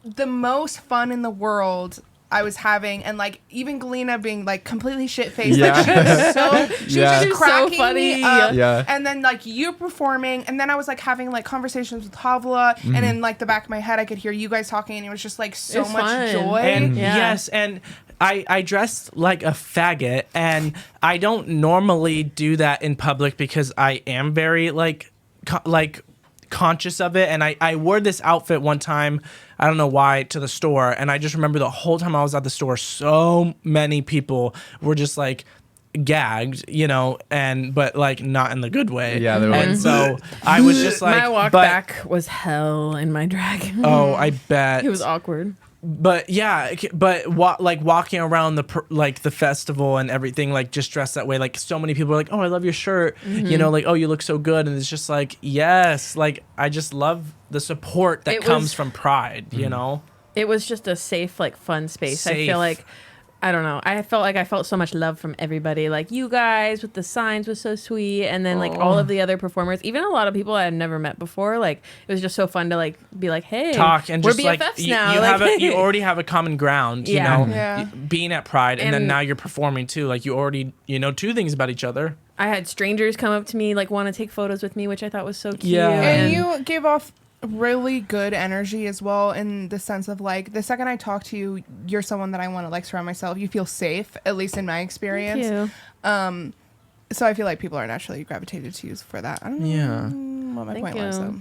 S5: the most fun in the world I was having, and like even Galena being like completely shit faced.
S6: Yeah.
S5: Like she was
S6: Yeah.
S5: just
S2: She's so
S5: cracking
S2: funny.
S5: me up.
S6: Yeah.
S5: And then like you performing, and then I was like having like conversations with Havla, and in like the back of my head I could hear you guys talking, and it was just like so
S2: It was
S5: much
S2: fun.
S5: joy.
S4: And
S2: Yeah.
S4: yes, and I dressed like a faggot, and I don't normally do that in public because I am very like conscious of it. And I wore this outfit one time, I don't know why, to the store, and I just remember the whole time I was at the store, so many people were just like gagged, you know, but like not in the good way.
S6: Yeah, they were
S4: and
S6: like,
S4: so I was just like,
S2: my walk
S4: but-
S2: back was hell in my drag.
S4: Oh, I bet
S2: It was awkward.
S4: But yeah, but like walking around the festival and everything, like just dressed that way, like so many people are like, "Oh, I love your shirt," you know, like, "Oh, you look so good," and it's just like, yes, like I just love the support that
S2: It
S4: comes
S2: was-
S4: from Pride, you know.
S2: It was just a safe, like, fun space. I
S4: Safe.
S2: feel like, I don't know. I felt like I felt so much love from everybody. Like, you guys with the signs was so sweet. And then, like, all of the other performers, even a lot of people I had never met before. Like, it was just so fun to, like, be like, hey,
S4: Talk and
S2: we're
S4: just
S2: BFFs
S4: like
S2: now.
S4: you
S2: Like,
S4: you already have a common ground, you
S2: Yeah.
S4: know,
S5: Yeah.
S4: being at Pride, and then
S2: And-
S4: now you're performing too. Like you already know two things about each other.
S2: I had strangers come up to me, like, want to take photos with me, which I thought was so cute.
S4: Yeah.
S5: And you gave off really good energy as well, in the sense of like the second I talk to you, you're someone that I want to like surround myself. You feel safe, at least in my experience.
S2: Thank you.
S5: So I feel like people are naturally gravitated to you for that. I don't know
S4: Yeah.
S5: what my
S2: Thank
S5: point was
S2: you.
S5: though.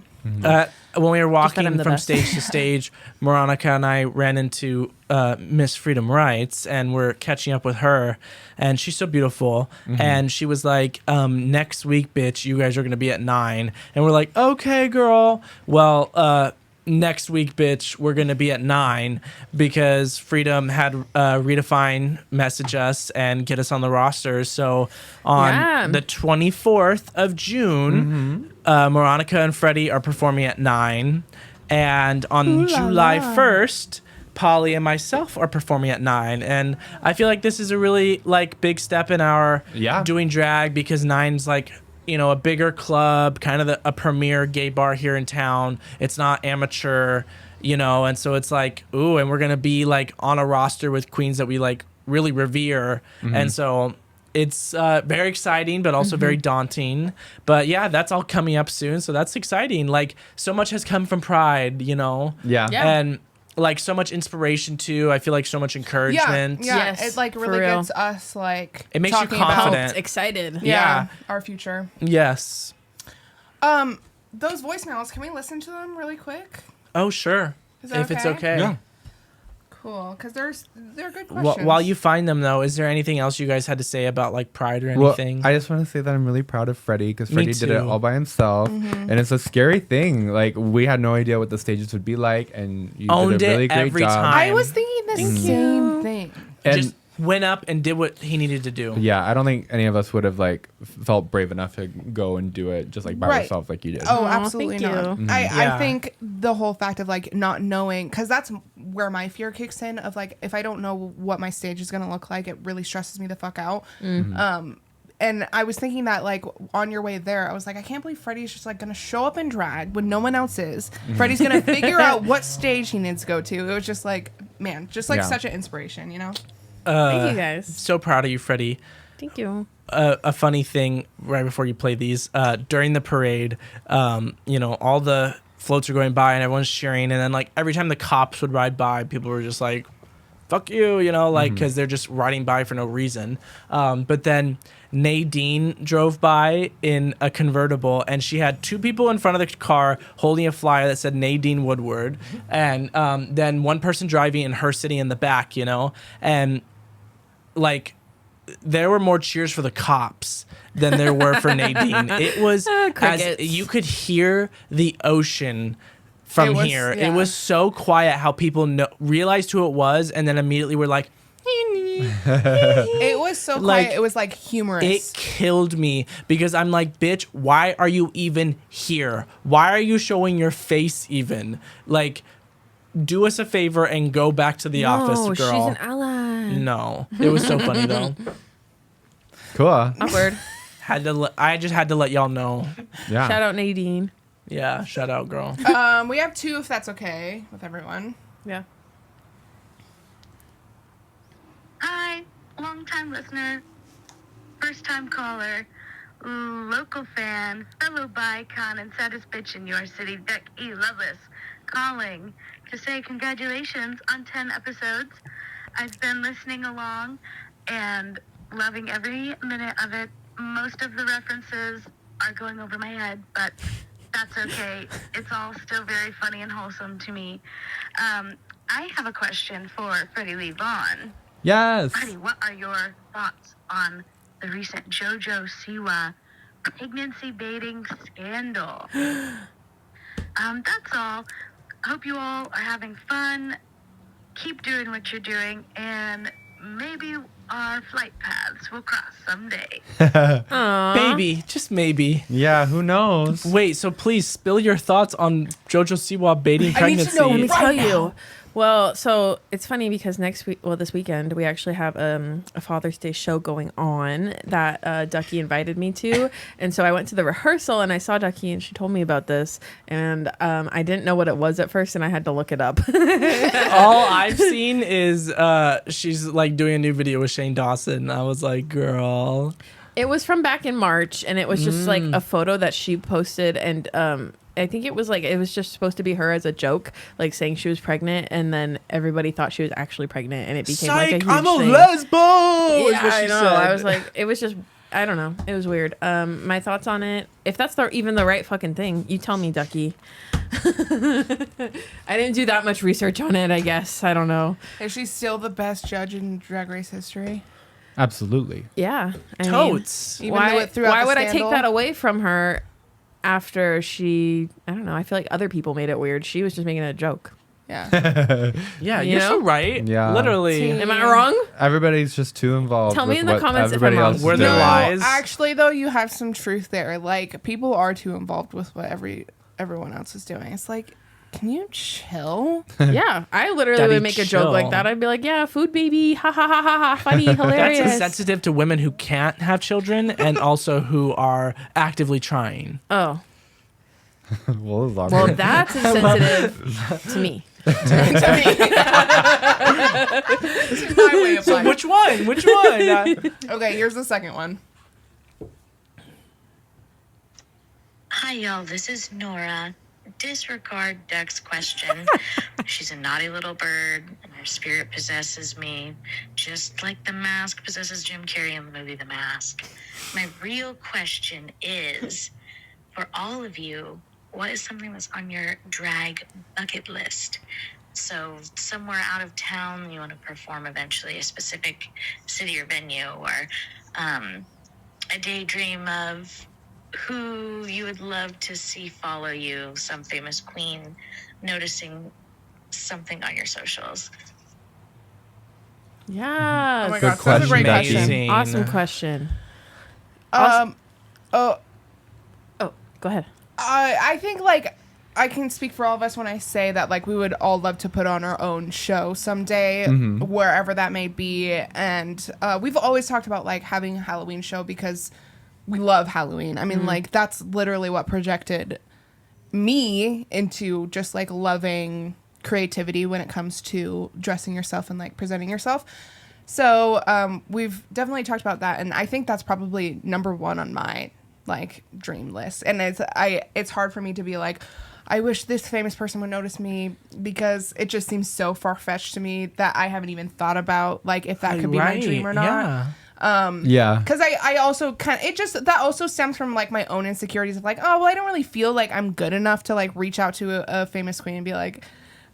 S4: When we were
S2: that
S4: walking
S2: I'm the
S4: from
S2: best.
S4: stage to stage, Moronica and I ran into Miss Freedom Rights, and we're catching up with her, and she's so beautiful. And she was like, "Next week, bitch, you guys are gonna be at 9." And we're like, "Okay, girl." Well, next week, bitch, we're gonna be at 9 because Freedom had Redefine message us and get us on the roster. So on
S2: Yeah.
S4: the 24th of June, Moronica and Freddie are performing at 9, and on July 1st, Polly and myself are performing at 9. And I feel like this is a really like big step in our doing drag, because 9's like, you know, a bigger club, kind of a premier gay bar here in town. It's not amateur, you know, and so it's like, ooh, and we're gonna be like on a roster with queens that we like really revere, and so it's very exciting, but also very daunting. But yeah, that's all coming up soon, so that's exciting. Like so much has come from Pride, you know,
S6: Yeah.
S2: Yeah.
S4: and like so much inspiration too. I feel like so much encouragement.
S5: Yeah,
S2: Yes,
S5: it like
S2: for
S5: really
S2: real.
S5: gets us like
S4: It makes you
S5: talking about-
S4: confident.
S2: Helped, excited.
S5: Yeah, our future.
S4: Yes.
S5: Those voicemails, can we listen to them really quick?
S4: Oh sure.
S5: Is that
S4: If it's
S5: okay?
S4: okay.
S6: Yeah.
S5: Cool, because they're good questions.
S4: While you find them though, is there anything else you guys had to say about like Pride or
S6: Well,
S4: anything?
S6: I just want to say that I'm really proud of Freddie, because
S4: Me
S6: Freddie did it
S4: too.
S6: all by himself,
S5: Mm-hmm.
S6: and it's a scary thing. Like we had no idea what the stages would be like, and you
S4: Owned
S6: did a really
S4: it
S6: great
S4: every
S6: job.
S4: time.
S5: I was thinking the
S2: Thank
S5: same
S2: you.
S5: thing.
S6: And
S4: just went up and did what he needed to do.
S6: yeah, I don't think any of us would have like felt brave enough to go and do it just like by
S5: Right.
S6: yourself like you did.
S5: Oh,
S2: Aw,
S5: absolutely
S2: thank
S5: not.
S2: you.
S5: I
S4: Yeah.
S5: think the whole fact of like not knowing, because that's where my fear kicks in of like, if I don't know what my stage is going to look like, it really stresses me the fuck out. And I was thinking that like on your way there, I was like, I can't believe Freddie's just like going to show up in drag when no one else is. Freddie's going to figure out what stage he needs to go to. It was just like, man, just like
S6: Yeah.
S5: such an inspiration, you know?
S2: Thank you guys.
S4: So proud of you, Freddie.
S2: Thank you.
S4: A funny thing right before you play these, during the parade, you know, all the floats are going by and everyone's cheering, and then like every time the cops would ride by, people were just like fuck you, you know, like, because they're just riding by for no reason. But then Nadine drove by in a convertible, and she had two people in front of the car holding a flyer that said Nadine Woodward, and then one person driving and her sitting in the back, you know, and like there were more cheers for the cops than there were for Nadine. It was as you could hear the ocean from here.
S5: Yeah.
S4: It was so quiet how people realized who it was, and then immediately were like,
S5: It was so quiet.
S4: Like,
S5: It was like humorous.
S4: it killed me because I'm like, bitch, why are you even here? Why are you showing your face even? Like, do us a favor and go back to the office, girl.
S2: She's an ally.
S4: No, it was so funny though.
S6: Cool.
S2: Awkward.
S4: I just had to let y'all know.
S6: Yeah.
S2: Shout out Nadine.
S4: Yeah, shout out, girl.
S5: We have 2 if that's okay with everyone.
S2: Yeah.
S7: Hi, long-time listener, first-time caller, local fan, fellow bicon, and saddest bitch in your city, Becky Loveless, calling to say congratulations on 10 episodes. I've been listening along and loving every minute of it. Most of the references are going over my head, but that's okay. It's all still very funny and wholesome to me. I have a question for Freddie Lee Vaughn.
S6: Yes.
S7: Freddie, what are your thoughts on the recent JoJo Siwa pregnancy baiting scandal? That's all. Hope you all are having fun. Keep doing what you're doing, and maybe our flight paths will cross someday.
S4: Maybe, just maybe.
S6: Yeah, who knows?
S4: Wait, so please spill your thoughts on JoJo Siwa baiting pregnancy.
S2: Let me tell you. Well, so it's funny because this weekend, we actually have a Father's Day show going on that Ducky invited me to. And so I went to the rehearsal and I saw Ducky and she told me about this. And I didn't know what it was at first and I had to look it up.
S4: All I've seen is she's like doing a new video with Shane Dawson. I was like, girl.
S2: It was from back in March and it was just like a photo that she posted and I think it was just supposed to be her as a joke, like saying she was pregnant, and then everybody thought she was actually pregnant, and it became like a huge
S4: I'm a
S2: thing.
S4: lesbo. is
S2: Yeah,
S4: what
S2: I
S4: she
S2: know.
S4: said.
S2: I was like, it was just, I don't know. It was weird. My thoughts on it, if that's even the right fucking thing, you tell me, Ducky. I didn't do that much research on it, I guess. I don't know.
S5: Is she still the best judge in Drag Race history?
S6: Absolutely.
S2: Yeah. I mean,
S4: Totes.
S5: Even though throughout
S2: why
S5: the
S2: would I take
S5: scandal?
S2: that away from her after I don't know. I feel like other people made it weird. She was just making a joke.
S5: Yeah.
S4: Yeah,
S2: You
S4: you're
S2: know?
S4: so right.
S6: Yeah.
S4: Literally.
S2: Am I wrong?
S6: Everybody's just too involved.
S2: Tell me
S6: with
S2: in the
S6: what
S2: comments if
S6: everybody
S2: I'm wrong.
S6: else is
S4: Were there
S6: doing.
S4: lies?
S5: Actually, though, you have some truth there. Like, people are too involved with what everyone else is doing. It's like, can you chill?
S2: Yeah. I literally
S4: Daddy,
S2: would make a joke like
S4: chill.
S2: that. I'd be like, yeah, food baby. Ha ha ha ha ha. Funny, hilarious.
S4: That's insensitive to women who can't have children and also who are actively trying.
S2: Oh.
S6: Well,
S2: That's insensitive to me.
S5: To me. It's my way of life.
S4: Which one? Which one?
S5: Okay, here's the second one.
S7: Hi, y'all. This is Nora. Disregard Duck's question. She's a naughty little bird, and her spirit possesses me, just like the mask possesses Jim Carrey in the movie The Mask. My real question is, for all of you, what is something that's on your drag bucket list? So somewhere out of town, you want to perform eventually, a specific city or venue, or a daydream of who you would love to see follow you, some famous queen, noticing something on your socials.
S2: Yeah.
S5: Oh my
S6: Good
S5: gosh, that's a great
S6: question,
S5: question.
S2: Awesome question.
S5: Oh,
S2: Oh, go ahead.
S5: I think like I can speak for all of us when I say that like we would all love to put on our own show someday, wherever that may be. And we've always talked about like having a Halloween show because we love Halloween. I mean, like that's literally what projected me into just like loving creativity when it comes to dressing yourself and like presenting yourself. So we've definitely talked about that, and I think that's probably number one on my like dream list. And it's hard for me to be like, I wish this famous person would notice me, because it just seems so far-fetched to me that I haven't even thought about like if that could be my dream or not.
S4: Yeah.
S5: Because I also that also stems from like my own insecurities of like, oh, well, I don't really feel like I'm good enough to like reach out to a famous queen and be like,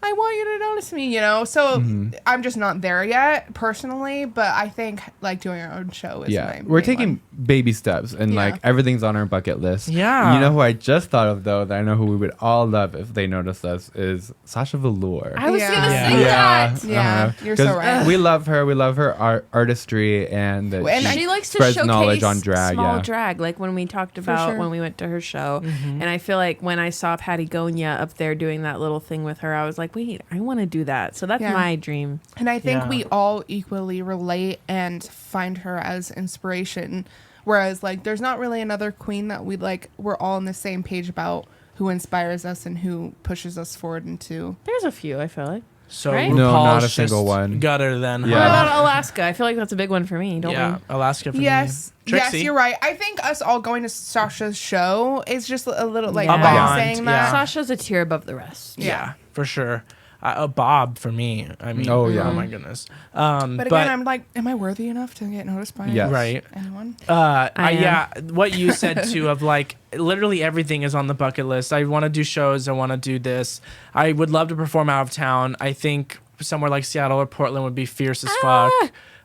S5: I want you to notice me, you know? So I'm just not there yet personally, but I think like doing our own show is
S6: we're taking baby steps, and like everything's on our bucket list.
S4: Yeah.
S6: You know who I just thought of though, that I know who we would all love if they noticed us, is Sasha Velour.
S2: I was gonna
S5: Yeah.
S2: say that.
S5: Yeah, you're so
S6: 'Cause
S5: right.
S6: We love her. We love her artistry, and that
S5: And
S2: She likes to
S6: spreads
S2: showcase
S6: knowledge on drag.
S2: small drag, like when we talked about
S5: sure.
S2: when we went to her show. And I feel like when I saw Patagonia up there doing that little thing with her, I was like, wait, I want to do that. So that's
S5: Yeah.
S2: my dream.
S5: And I think
S4: Yeah.
S5: we all equally relate and find her as inspiration. Whereas, like, there's not really another queen that we're all on the same page about who inspires us and who pushes us forward into.
S2: There's a few, I feel like.
S4: So
S2: Right?
S6: No,
S4: RuPaul's
S6: not a
S4: just
S6: single one.
S4: Gutter then.
S6: Yeah.
S2: What
S4: Huh?
S2: about Alaska? I feel like that's a big one for me. Don't
S4: Yeah, Alaska for
S5: Yes,
S4: me. Trixie.
S5: yes, you're right. I think us all going to Sasha's show is just a little like
S2: A
S5: I'm
S4: bond,
S5: saying
S2: we?
S5: that.
S2: Sasha's a tier above the rest.
S4: Yeah, for sure. Bob for me. I mean,
S6: Oh, yeah.
S4: oh my goodness.
S5: But again, I'm like, am I worthy enough to get noticed by
S6: Yes.
S4: right.
S5: anyone?
S2: I am.
S4: Yeah, what you said too of like literally everything is on the bucket list. I want to do shows. I want to do this. I would love to perform out of town. I think somewhere like Seattle or Portland would be fierce as fuck.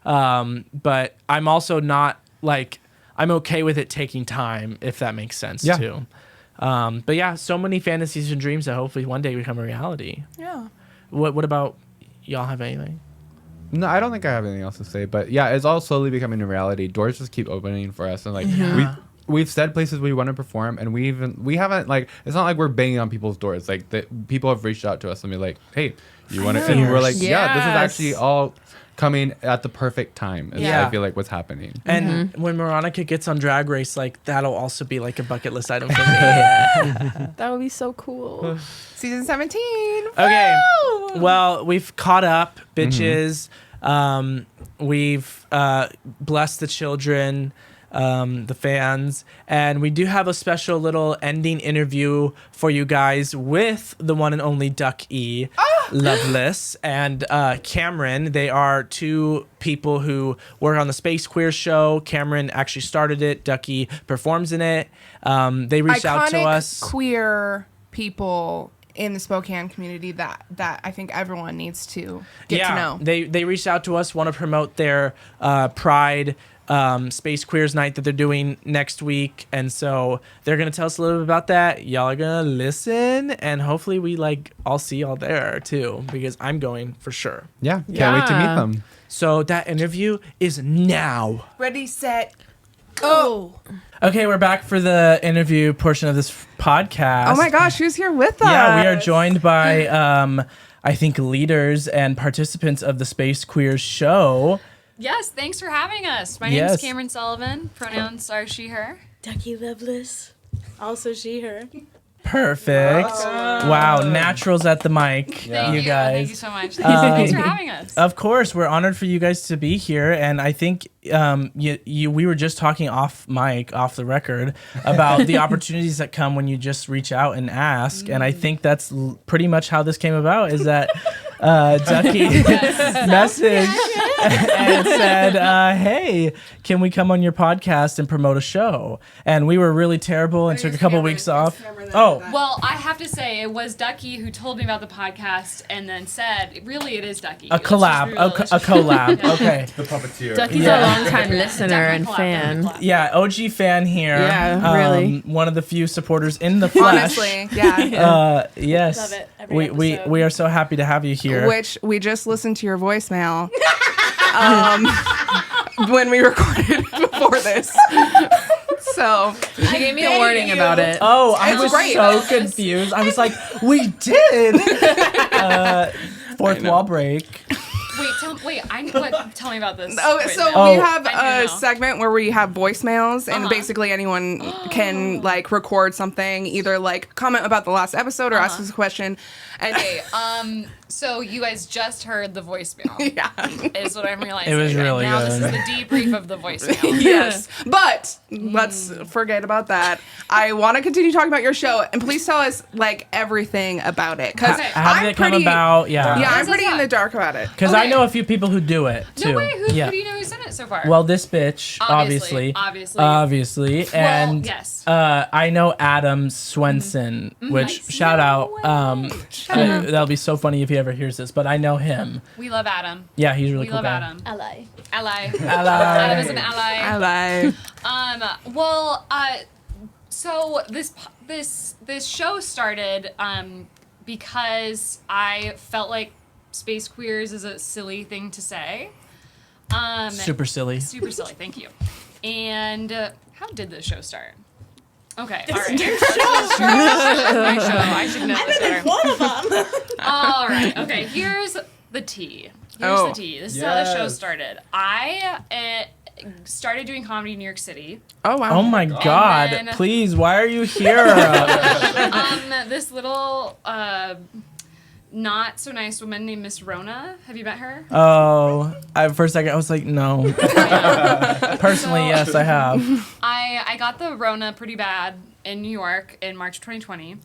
S4: But I'm also not like, I'm okay with it taking time, if that makes sense too. But yeah, so many fantasies and dreams that hopefully one day become a reality.
S5: Yeah.
S4: What about y'all have anything?
S6: No, I don't think I have anything else to say. But yeah, it's all slowly becoming a reality. Doors just keep opening for us, and like we've said places we want to perform, and we haven't like, it's not like we're banging on people's doors. Like people have reached out to us and be like, hey, you want to? And we're like, yeah, this is actually all coming at the perfect time. Is
S4: Yeah.
S6: I feel like what's happening.
S4: And when Moronica gets on Drag Race, like that'll also be like a bucket list item for me.
S2: That would be so cool.
S5: Season 17.
S4: Okay.
S5: Woo!
S4: Well, we've caught up, bitches. We've blessed the children, the fans, and we do have a special little ending interview for you guys with the one and only Ducky, Loveless, and Camrynne. They are two people who work on the Space Queer show. Camrynne actually started it. Ducky performs in it. They reached out to us.
S5: Queer people in the Spokane community that I think everyone needs to get to know.
S4: They reached out to us, want to promote their Pride Space Queers night that they're doing next week, and so they're gonna tell us a little bit about that. Y'all are gonna listen, and hopefully we like all see y'all there too, because I'm going for sure.
S6: Yeah, can't wait to meet
S2: Yeah.
S6: them.
S4: So that interview is now.
S5: Ready, set, go.
S4: Okay, we're back for the interview portion of this podcast.
S5: Oh my gosh, who's here with us?
S4: Yeah, we are joined by I think leaders and participants of the Space Queers show.
S8: Yes, thanks for having us. My
S4: Yes.
S8: name's Camrynne Sullivan. Pronouns are she, her.
S9: Ducky Loveless, also she, her.
S4: Perfect. Wow, naturals at the mic,
S8: Thank
S4: you
S8: you.
S4: guys.
S8: Thank you so much. Thanks for having us.
S4: Of course, we're honored for you guys to be here, and I think we were just talking off mic, off the record, about the opportunities that come when you just reach out and ask, and I think that's pretty much how this came about. Is that Ducky messaged and said, "Hey, can we come on your podcast and promote a show?" And we were really terrible and took a couple weeks off. Oh,
S8: Well, I have to say, it was Ducky who told me about the podcast and then said, really, it is Ducky.
S4: a collab, a collab. Okay.
S6: The puppeteer.
S2: Ducky's
S4: Yeah.
S2: a long-time listener and fan.
S4: Yeah, OG fan here.
S2: Yeah, really.
S4: One of the few supporters in the flesh.
S5: Honestly, yeah.
S4: Yes.
S9: Love it. Every
S4: We
S9: episode.
S4: are so happy to have you here.
S5: Which we just listened to your voicemail when we recorded before this. So
S2: She gave me a warning about it.
S4: Oh, I
S5: It's
S4: was
S5: great.
S4: so confused. I was like, we did. Fourth wall break.
S8: Wait, tell Wait, tell me about this.
S5: Oh, so
S8: voicemail.
S5: we have
S8: I need
S5: a
S8: to know.
S5: segment where we have voicemails, and basically anyone can like record something, either like comment about the last episode or ask us a question. And
S8: Okay, so you guys just heard the voicemail.
S5: yeah,
S8: Is what I'm realizing.
S4: It was really
S8: now
S4: good.
S8: this is the debrief of the voicemail.
S5: yes. But let's forget about that. I want to continue talking about your show, and please tell us like everything about it, because
S8: Okay.
S4: How did it come about?
S5: Yeah,
S4: Yeah.
S5: I'm
S8: This is
S5: pretty in
S8: fun.
S5: the dark about it.
S4: Because I
S8: Okay.
S4: know a few people who do it too.
S8: No way. Who
S4: yeah.
S8: do you know who's in it so far?
S4: Well, this bitch,
S8: Obviously.
S4: obviously, and
S8: yes.
S4: I know Adam Swenson, which shout out. That'll be so funny if he ever hears this, but I know him.
S8: We love Adam.
S4: Yeah, he's a really
S8: We
S4: cool
S8: love
S4: guy.
S8: Adam.
S9: Ally.
S8: Ally.
S4: Ally.
S8: Adam is an ally.
S5: Ally.
S8: So this show started because I felt like space queers is a silly thing to say.
S4: Super silly.
S8: Super silly. Thank you. And how did this show start? Okay, all right.
S9: Your
S8: My show. I should know this better.
S9: one of them.
S8: All right. Okay. Here's the tea. Here's the tea. This is how the show started. I started doing comedy in New York City.
S5: Oh wow.
S4: Oh my God!
S8: then-
S4: Please, why are you here?
S8: This little not so nice woman named Miss Rona. Have you met her?
S4: Oh, for a second I was like, no. Personally, yes, I have.
S8: I got the Rona pretty bad in New York in March 2020.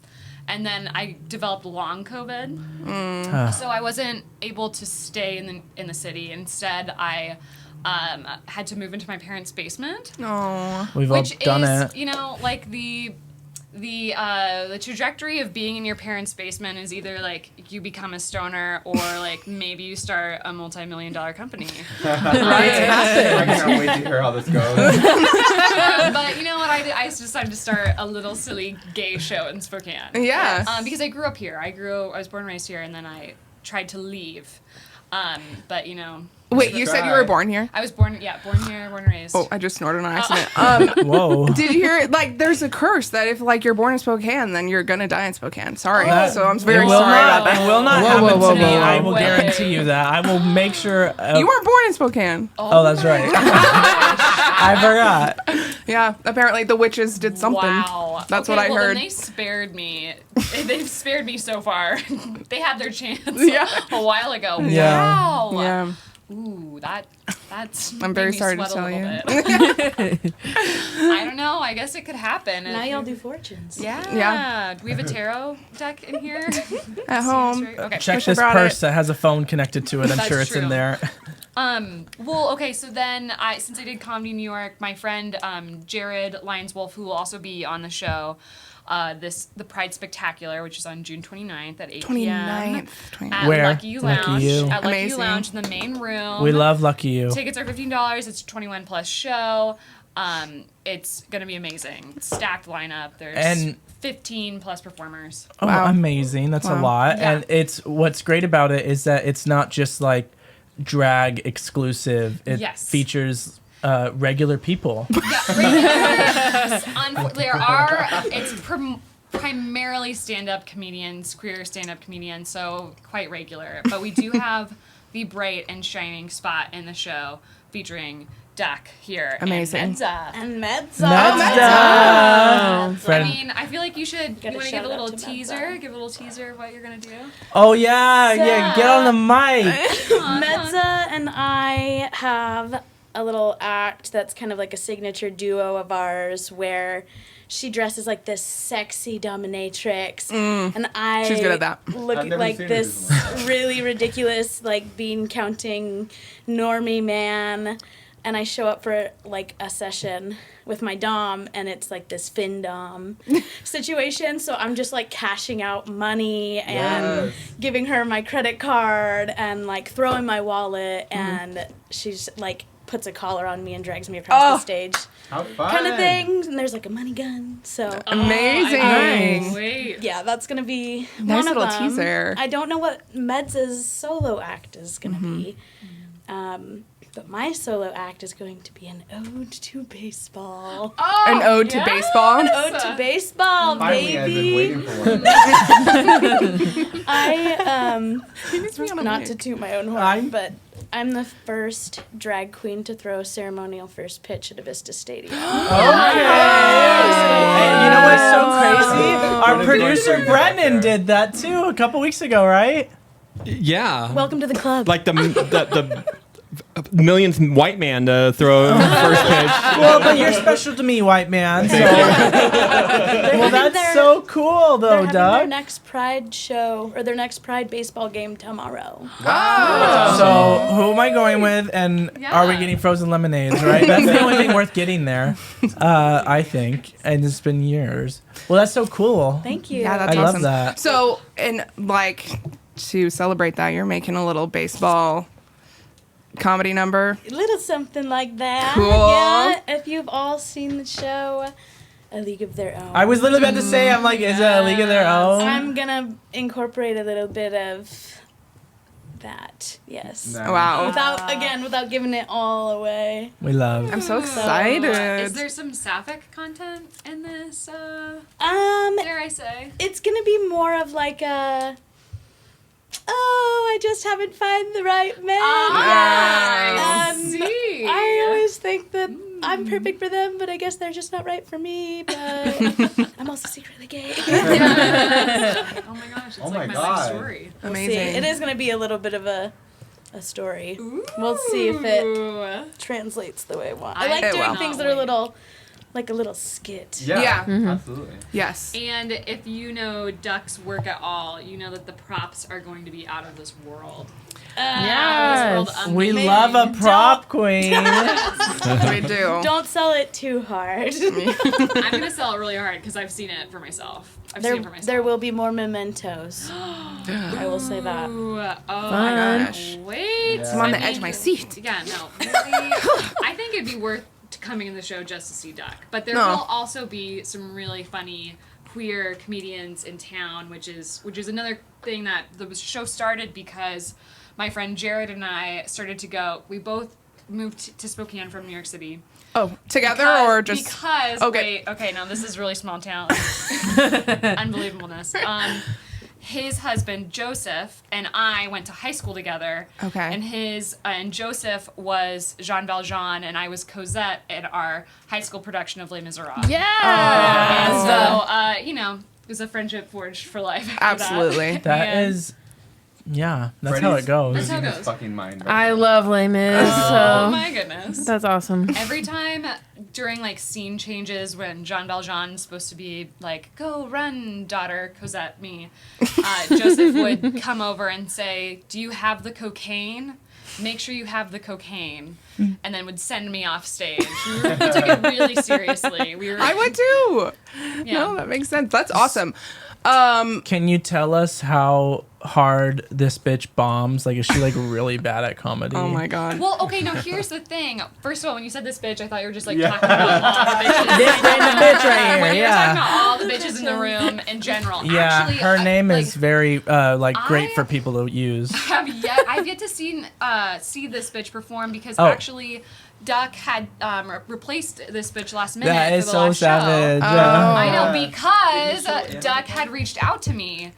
S8: And then I developed long COVID, so I wasn't able to stay in the city. Instead, I had to move into my parents' basement,
S5: Oh.
S4: We've all
S8: which
S4: done
S8: is,
S4: it.
S8: you know, like the trajectory of being in your parents' basement is either like you become a stoner or like maybe you start a multi-million-dollar company.
S6: I can't wait to hear how this goes.
S8: But you know what? I decided to start a little silly gay show in Spokane.
S5: Yeah.
S8: Because I grew up here. I was born and raised here, and then I tried to leave. But you know.
S5: Wait, you said you were born here?
S8: I was born here, born and raised.
S5: Oh, I just snorted on accident.
S4: Whoa.
S5: Did you hear? Like, there's a curse that if like you're born in Spokane, then you're gonna die in Spokane. Sorry. So I'm very
S4: It will
S5: sorry
S4: not,
S5: about that.
S4: It will not
S5: Whoa,
S4: happen
S5: whoa, whoa,
S4: to me.
S5: whoa,
S4: I
S5: whoa.
S4: will guarantee you that. I will make sure.
S5: You weren't born in Spokane.
S4: Oh, that's right. I forgot.
S5: Yeah, apparently the witches did something.
S8: Wow.
S5: That's
S8: Okay,
S5: what I
S8: well,
S5: heard.
S8: Then they spared me. They've spared me so far. They had their chance
S5: Yeah.
S8: a while ago.
S4: Yeah.
S8: Wow.
S5: Yeah.
S8: Ooh, that's.
S5: I'm
S8: made
S5: very
S8: me
S5: sorry to
S8: sweat a
S5: tell
S8: little
S5: you.
S8: bit. I don't know. I guess it could happen.
S9: Now y'all do fortunes.
S8: Yeah.
S5: Yeah.
S8: Do we have a tarot deck in here?
S5: At home.
S8: Okay.
S4: Check
S5: Wish I
S4: this
S5: brought
S4: purse
S5: it.
S4: that has a phone connected to it. I'm
S8: That's
S4: sure it's
S8: true.
S4: in there.
S8: Well, okay, so then since I did comedy in New York, my friend Jared Lyons-Wolf, who will also be on the show, the Pride Spectacular, which is on June 29th at 8 p.m.
S5: 29th.
S8: at
S4: Where?
S8: Lucky You
S4: Lucky
S8: Lounge.
S4: You.
S8: At Lucky You
S5: Amazing.
S8: Lounge in the main room.
S4: We love Lucky You.
S8: Tickets are $15. It's a 21 plus show. It's gonna be amazing. Stacked lineup. There's
S4: And-
S8: 15 plus performers.
S4: Oh,
S5: Wow.
S4: amazing. That's a
S5: Wow.
S4: lot.
S8: Yeah.
S4: And it's what's great about it is that it's not just like drag exclusive. It
S8: Yes.
S4: features regular people.
S8: It's primarily stand-up comedians, queer stand-up comedians, so quite regular. But we do have the bright and shining spot in the show featuring Duck here.
S5: Amazing.
S8: And Medza.
S9: And Medza.
S8: I
S4: Friend.
S8: mean, I feel like you should.
S9: Gotta
S8: You want to give a
S9: shout out
S8: little
S9: to
S8: teaser?
S9: Medza.
S8: Give a little teaser of what you're gonna do.
S4: Oh yeah, get on the mic.
S9: Medza and I have a little act that's kind of like a signature duo of ours where she dresses like this sexy dominatrix and I
S5: She's good at that.
S9: look
S6: I've never
S9: like
S6: seen her do
S9: this
S6: something
S9: really ridiculous like bean counting normie man, and I show up for like a session with my dom and it's like this fin dom situation, so I'm just like cashing out money and giving her my credit card and like throwing my wallet and she's like puts a collar on me and drags me across the stage
S6: How fun.
S9: kind of thing, and there's like a money gun, so
S5: Amazing.
S8: Oh, wait.
S9: yeah, that's gonna be
S5: Nice
S9: one of
S5: little
S9: them.
S5: teaser.
S9: I don't know what Medza's solo act is gonna be, but my solo act is going to be an ode to baseball.
S5: An ode to baseball.
S9: An ode to baseball,
S6: Finally, I've been
S9: baby.
S6: waiting for one.
S9: I
S5: He needs to be on a
S9: not
S5: mic.
S9: to toot my own horn,
S4: I'm-
S9: but I'm the first drag queen to throw a ceremonial first pitch at a Vista Stadium.
S4: Okay. And you know what's so crazy? Our producer Brennan did that too a couple weeks ago, right?
S1: Yeah.
S9: Welcome to the club.
S1: Like the millionth white man to throw first pitch.
S4: Well, but you're special to me, white man. So. Well, that's so cool, though,
S9: They're having their
S4: Doug.
S9: next Pride show or their next Pride baseball game tomorrow.
S4: So, who am I going with? And are we
S8: Yeah.
S4: getting frozen lemonades, right? That's the only thing worth getting there, I think. And it's been years. Well, that's so cool.
S9: Thank you.
S5: Yeah, that's
S4: I
S5: awesome.
S4: love that.
S5: So, and like to celebrate that, you're making a little baseball comedy number.
S9: A little something like that.
S5: Cool.
S9: Yeah, if you've all seen the show, A League of Their Own.
S4: I was literally about to say, I'm like, is it a League of Their Own?
S9: I'm gonna incorporate a little bit of that. Yes.
S6: Nice.
S5: Wow.
S9: Without giving it all away.
S4: We love.
S5: I'm so excited.
S8: Is there some sapphic content in this? Dare I say?
S9: It's gonna be more of like a. Oh, I just haven't found the right man.
S8: I
S9: yet.
S8: see.
S9: I always think that I'm perfect for them, but I guess they're just not right for me. But I'm also secretly gay.
S8: Oh my gosh! It's
S6: Oh
S8: like
S6: my
S8: my
S6: God.
S8: life story.
S9: We'll
S5: Amazing.
S9: see. It is going to be a little bit of a story. We'll see if it translates the way I want. I like
S5: It
S9: doing
S5: will.
S9: things that are like a little skit.
S6: Yeah,
S5: Yeah.
S6: absolutely.
S5: Yes.
S8: And if you know Duck's work at all, you know that the props are going to be out of this world. Out of this world,
S4: We
S8: amazing.
S4: love a prop queen.
S5: We do.
S9: Don't sell it too hard.
S8: I'm gonna sell it really hard because I've seen it for myself.
S9: There will be more mementos. I will say that.
S8: Ooh, oh
S2: Fun.
S8: my gosh! Wait,
S6: Yeah.
S5: I'm on
S8: I
S5: the edge
S8: mean,
S5: of my seat.
S8: Yeah, no. Really, I think it'd be worth coming in the show just to see Duck. But there
S5: No.
S8: will also be some really funny queer comedians in town, which is another thing that the show started because my friend Jared and I started to go. We both moved to Spokane from New York City.
S5: Oh, together or just?
S8: Because
S5: Okay.
S8: okay, now this is really small town unbelievableness. His husband Joseph and I went to high school together.
S5: Okay.
S8: And Joseph was Jean Valjean and I was Cosette at our high school production of Les Miserables.
S2: Yeah.
S8: And so it was a friendship forged for life. after
S5: Absolutely.
S4: That
S8: And-
S4: is, yeah, that's how it goes.
S8: That's how it
S6: Losing his
S8: goes.
S6: fucking mind.
S2: I love Les Mis,
S8: Oh
S2: so
S8: my goodness.
S2: that's awesome.
S8: Every time during like scene changes when Jean Valjean's supposed to be like, go run, daughter, Cosette, me, Joseph would come over and say, do you have the cocaine? Make sure you have the cocaine. And then would send me off stage. We took it really seriously.
S5: I would too.
S8: Yeah.
S5: No, that makes sense. That's awesome.
S4: Can you tell us how hard this bitch bombs? Like, is she like really bad at comedy?
S5: Oh my god.
S8: Well, okay, now here's the thing. First of all, when you said this bitch, I thought you were just like
S6: Yeah.
S8: talking about all the bitches.
S4: This random bitch right here,
S8: When you're talking
S4: yeah.
S8: about all the bitches in the room in general.
S4: Yeah,
S8: Actually,
S4: her name
S8: like,
S4: is very great
S8: I-
S4: for people to use.
S8: I've yet to see this bitch perform because
S4: Oh.
S8: actually Duck had replaced this bitch last minute
S4: That
S8: for
S4: is
S8: the
S4: so
S8: last
S4: savage.
S8: show.
S5: Oh.
S8: I know
S6: Yeah.
S8: because
S6: Yeah.
S8: Duck had reached out to me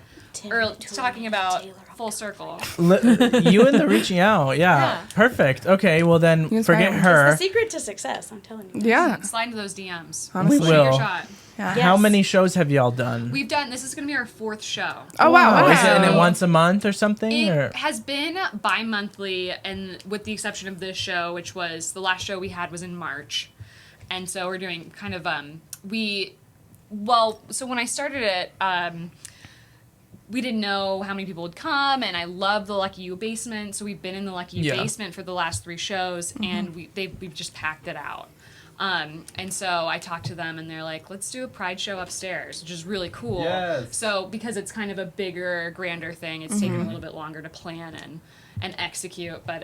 S8: talking about full circle.
S4: You and the reaching out, yeah.
S8: Yeah.
S4: Perfect. Okay, well then
S5: Use
S4: forget
S5: my-
S9: It's
S4: her.
S9: the secret to success, I'm telling you.
S5: Yeah.
S8: Slide into those DMs.
S5: Honestly.
S4: We
S8: Shoot your
S4: will.
S8: shot.
S5: Yeah.
S9: Yeah.
S4: How
S9: Yes.
S4: many shows have y'all done?
S8: This is going to be our 4th show.
S5: Oh wow.
S4: Oh, is it in it
S8: Wow.
S4: once a month or something? or?
S8: It has been bi-monthly, and with the exception of this show, which was the last show we had was in March, and so we're doing kind of so when I started it, we didn't know how many people would come, and I love the Lucky You basement, so we've been in the Lucky You
S4: Yeah.
S8: basement for the last 3 shows, and we've just packed it out. And so I talked to them, and they're like, let's do a Pride show upstairs, which is really cool.
S6: Yes.
S8: So because it's kind of a bigger, grander thing, it's taken a little bit longer to plan and execute, but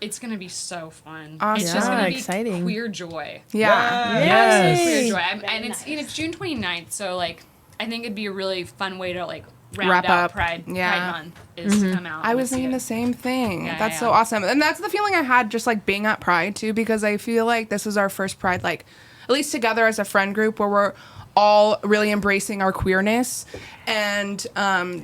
S8: it's going to be so fun.
S5: Awesome.
S8: It's just
S2: Yeah,
S8: going to be
S2: exciting.
S8: queer joy.
S5: Yeah.
S4: Yes.
S8: Queer joy.
S9: Very
S8: And it's
S9: nice.
S8: it's June 29th, so like I think it'd be a really fun way to like round
S5: Wrap
S8: out
S5: up.
S8: Pride
S5: Yeah.
S8: Month is to come out.
S5: I
S8: and
S5: was
S8: see
S5: thinking
S8: it.
S5: the same thing.
S8: Yeah,
S5: That's
S8: yeah,
S5: so
S8: yeah.
S5: awesome. And that's the feeling I had just like being at Pride too, because I feel like this is our first Pride, like at least together as a friend group where we're all really embracing our queerness, and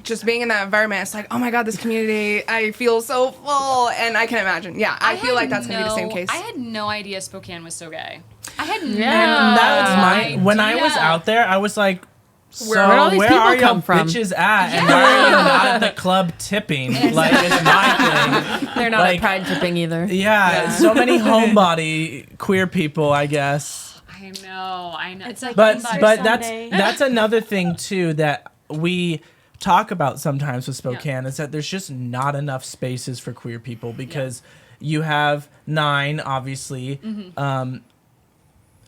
S5: just being in that environment, it's like, oh my god, this community, I feel so full. And I can imagine, I feel like that's gonna be the same case.
S8: I had no idea Spokane was so gay. I had no
S4: And that was my when I was out there, I was like, so
S2: Where'd all these
S4: where
S2: people
S4: are y'all
S2: come from?
S4: bitches at? And why are you not at the club tipping? Like, it's my thing.
S2: They're not
S4: Like,
S2: at pride tipping either.
S4: Yeah, so many homebody queer people, I guess.
S8: I know.
S9: It's like
S4: But
S9: Easter
S4: that's
S9: Sunday.
S4: that's another thing too that we talk about sometimes with Spokane is that there's just not enough spaces for queer people because you have 9, obviously.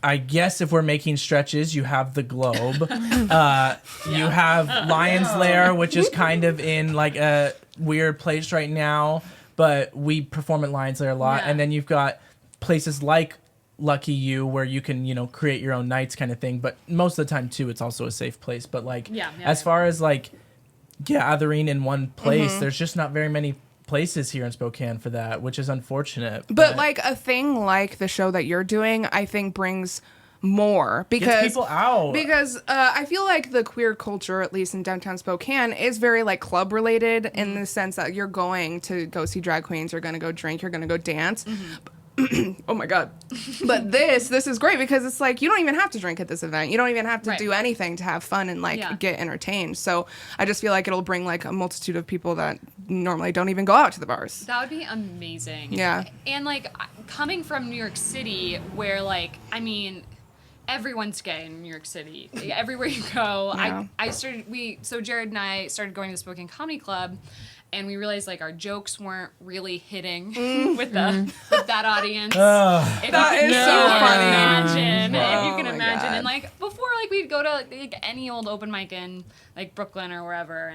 S4: I guess if we're making stretches, you have the Globe. You have Lion's Lair, which is kind of in like a weird place right now, but we perform at Lion's Lair a lot.
S8: Yeah.
S4: And then you've got places like Lucky You where you can, you know, create your own nights kind of thing. But most of the time too, it's also a safe place. But like as far as like gathering in one place, there's just not very many places here in Spokane for that, which is unfortunate.
S5: But like a thing like the show that you're doing, I think brings more
S4: gets
S5: because
S4: people out.
S5: Because I feel like the queer culture, at least in downtown Spokane, is very like club related in the sense that you're going to go see drag queens, you're going to go drink, you're going to go dance. Oh my god. But this is great because it's like you don't even have to drink at this event. You don't even have to do anything to have fun and like get entertained. So I just feel like it'll bring like a multitude of people that normally don't even go out to the bars.
S8: That would be amazing.
S5: Yeah.
S8: And like coming from New York City where like, I mean, everyone's gay in New York City. Everywhere you go.
S5: Yeah.
S8: So Jared and I started going to the Spokane Comedy Club. And we realized like our jokes weren't really hitting with that audience.
S5: That is so funny.
S8: If you can
S5: my
S8: imagine.
S5: God.
S8: And like before, like we'd go to like any old open mic in like Brooklyn or wherever,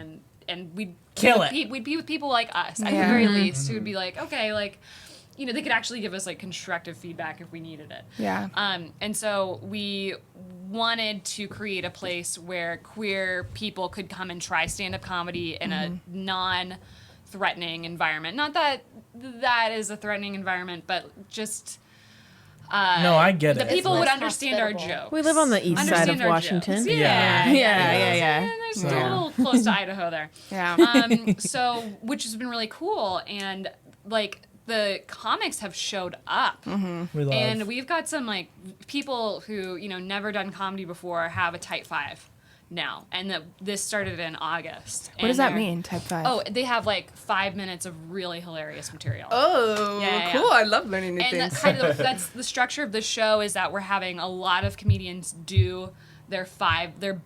S8: and we'd
S4: Kill
S8: be
S4: it.
S8: with we'd be with people like us at the
S5: Yeah.
S8: very least who would be like, okay, like, you know, they could actually give us like constructive feedback if we needed it.
S5: Yeah.
S8: And so we wanted to create a place where queer people could come and try stand-up comedy in a non-threatening environment. Not that that is a threatening environment, but just
S4: No, I get
S8: the
S4: it.
S8: people would
S9: less
S8: understand our
S9: hospitable.
S8: jokes.
S2: We live on the east side
S8: Understand
S2: of
S8: our
S2: Washington.
S8: jokes.
S4: Yeah.
S2: Yeah.
S8: And there's a little close to Idaho there.
S5: Yeah.
S8: So, which has been really cool. And like the comics have showed up.
S4: We love.
S8: And we've got some like people who, you know, never done comedy before have a type 5 now. And this started in August.
S5: What does that mean, type 5?
S8: Oh, they have like 5 minutes of really hilarious material.
S5: Oh,
S8: Yeah.
S5: cool. I love learning new
S8: And
S5: things.
S8: that's the structure of the show is that we're having a lot of comedians do their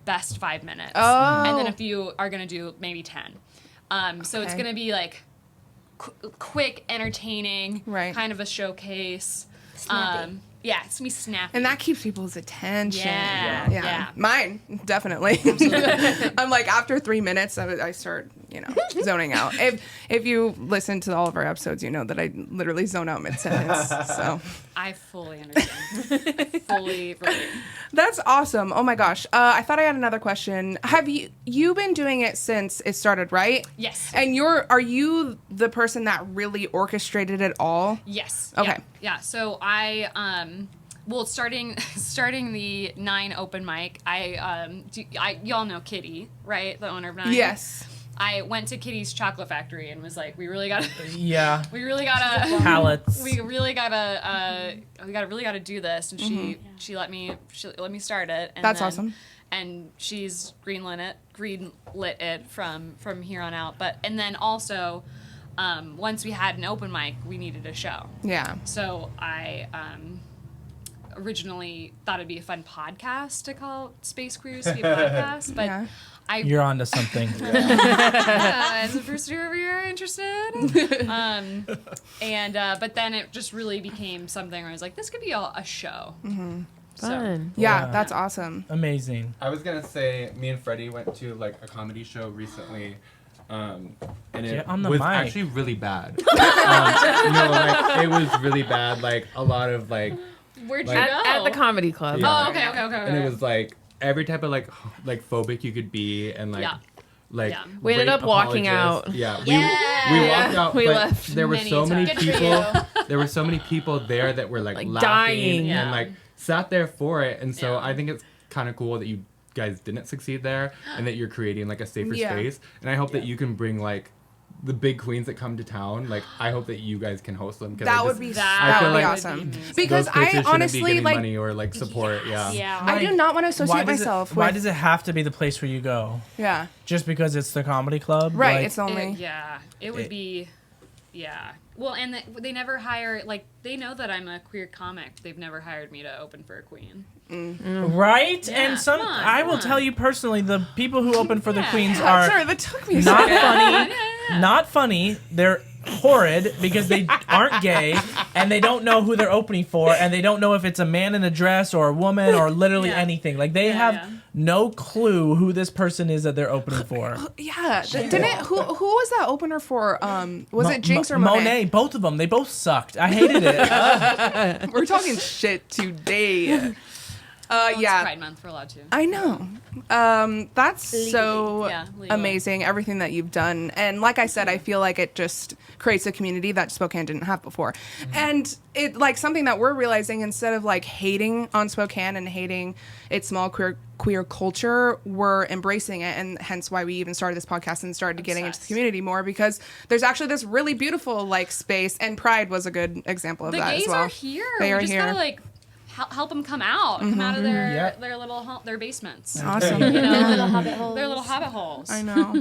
S8: best 5 minutes.
S5: Oh.
S8: And then a few are going to do maybe 10. So it's
S5: Okay.
S8: going to be like quick, entertaining,
S5: Right.
S8: kind of a showcase.
S9: Snappy.
S8: Yeah, it's going to be snappy.
S5: And that keeps people's attention.
S8: Yeah.
S5: Mine, definitely. I'm like, after 3 minutes, I start, you know, zoning out. If you listen to all of our episodes, you know that I literally zone out mid-sentence. So
S8: I fully understand. fully relate.
S5: that's awesome. Oh my gosh. I thought I had another question. Have you been doing it since it started, right?
S8: Yes.
S5: And are you the person that really orchestrated it all?
S8: Yes.
S5: Okay.
S8: Yeah. So starting the 9 open mic, y'all know Kitty, right? The owner of 9.
S5: Yes.
S8: I went to Kitty's Chocolate Factory and was like, we really gotta
S4: Pallets.
S8: we really gotta do this. And she let me start it. And
S5: That's
S8: then-
S5: awesome.
S8: And she's greenlit it from here on out. And then also, once we had an open mic, we needed a show.
S5: Yeah.
S8: So I originally thought it'd be a fun podcast to call Space Queers to be a podcast, but
S5: Yeah.
S4: You're onto something.
S8: as a pursuer over here interested. But then it just really became something where I was like, this could be a show.
S2: Fun.
S5: Yeah,
S4: Yeah.
S5: that's awesome.
S4: Amazing.
S6: I was gonna say, me and Freddie went to like a comedy show recently, and it
S4: Get on the
S6: was
S4: mic.
S6: actually really bad. No, like it was really bad. Like a lot of like,
S8: Where'd you
S6: Like-
S8: go?
S2: At the comedy club.
S6: Yeah.
S8: Oh, okay.
S6: and it was like every type of like phobic you could be, and like.
S8: Yeah.
S6: Like
S8: Yeah.
S2: We ended
S6: rape
S2: up walking
S6: apologists.
S2: out.
S6: Yeah,
S8: Yeah.
S6: we walked out.
S2: We
S6: but
S2: left
S6: There were
S8: many
S6: so many
S8: times.
S9: Good for
S6: people. There were so many people there that were like laughing
S2: dying.
S8: Yeah.
S6: and like sat there for it, and so
S8: Yeah.
S6: I think it's kind of cool that you guys didn't succeed there and that you're creating like a safer
S5: Yeah.
S6: space. And I hope that you can bring like the big queens that come to town. Like I hope that you guys can host them.
S5: That would be
S6: I feel like
S5: awesome. Because
S6: those places
S5: I
S6: shouldn't be
S5: honestly
S6: getting
S5: like.
S6: money or like support. Yeah.
S5: I do not want to associate
S4: does
S5: myself
S4: why
S5: with.
S4: does it have to be the place where you go?
S5: Yeah.
S4: Just because it's the comedy club?
S5: Right.
S4: Like,
S5: It's the only.
S8: It would be, yeah. Well, and they never hire, like, they know that I'm a queer comic. They've never hired me to open for a queen.
S4: right?
S8: Yeah,
S4: And some,
S8: come on,
S4: I
S8: come
S4: will
S8: on.
S4: tell you personally, the people who open for the
S8: Yeah.
S4: queens
S5: I'm
S4: are
S5: sorry, that took me a
S4: not
S5: second.
S4: funny. Not funny. They're horrid because they aren't gay and they don't know who they're opening for and they don't know if it's a man in a dress or a woman or literally anything. Like they have no clue who this person is that they're opening for.
S5: Yeah. Didn't it? Who was that opener for? Was it Jinx or Monet?
S4: Both of them. They both sucked. I hated it.
S5: We're talking shit today.
S8: It's
S5: Yeah.
S8: Pride Month, we're allowed to.
S5: I know. That's so
S8: legally.
S5: amazing, everything that you've done. And like I said, I feel like it just creates a community that Spokane didn't have before. And it like something that we're realizing, instead of like hating on Spokane and hating its small queer culture, we're embracing it. And hence why we even started this podcast and started getting into the community more, because there's actually this really beautiful like space, and Pride was a good example of
S8: The
S5: that
S8: gays
S5: as well.
S8: are here.
S5: They
S8: we
S5: are
S8: just
S5: here.
S8: gotta like help them come out of their little their basements.
S5: Awesome.
S8: You know,
S9: Their little hobbit holes.
S8: their little hobbit holes.
S5: I know.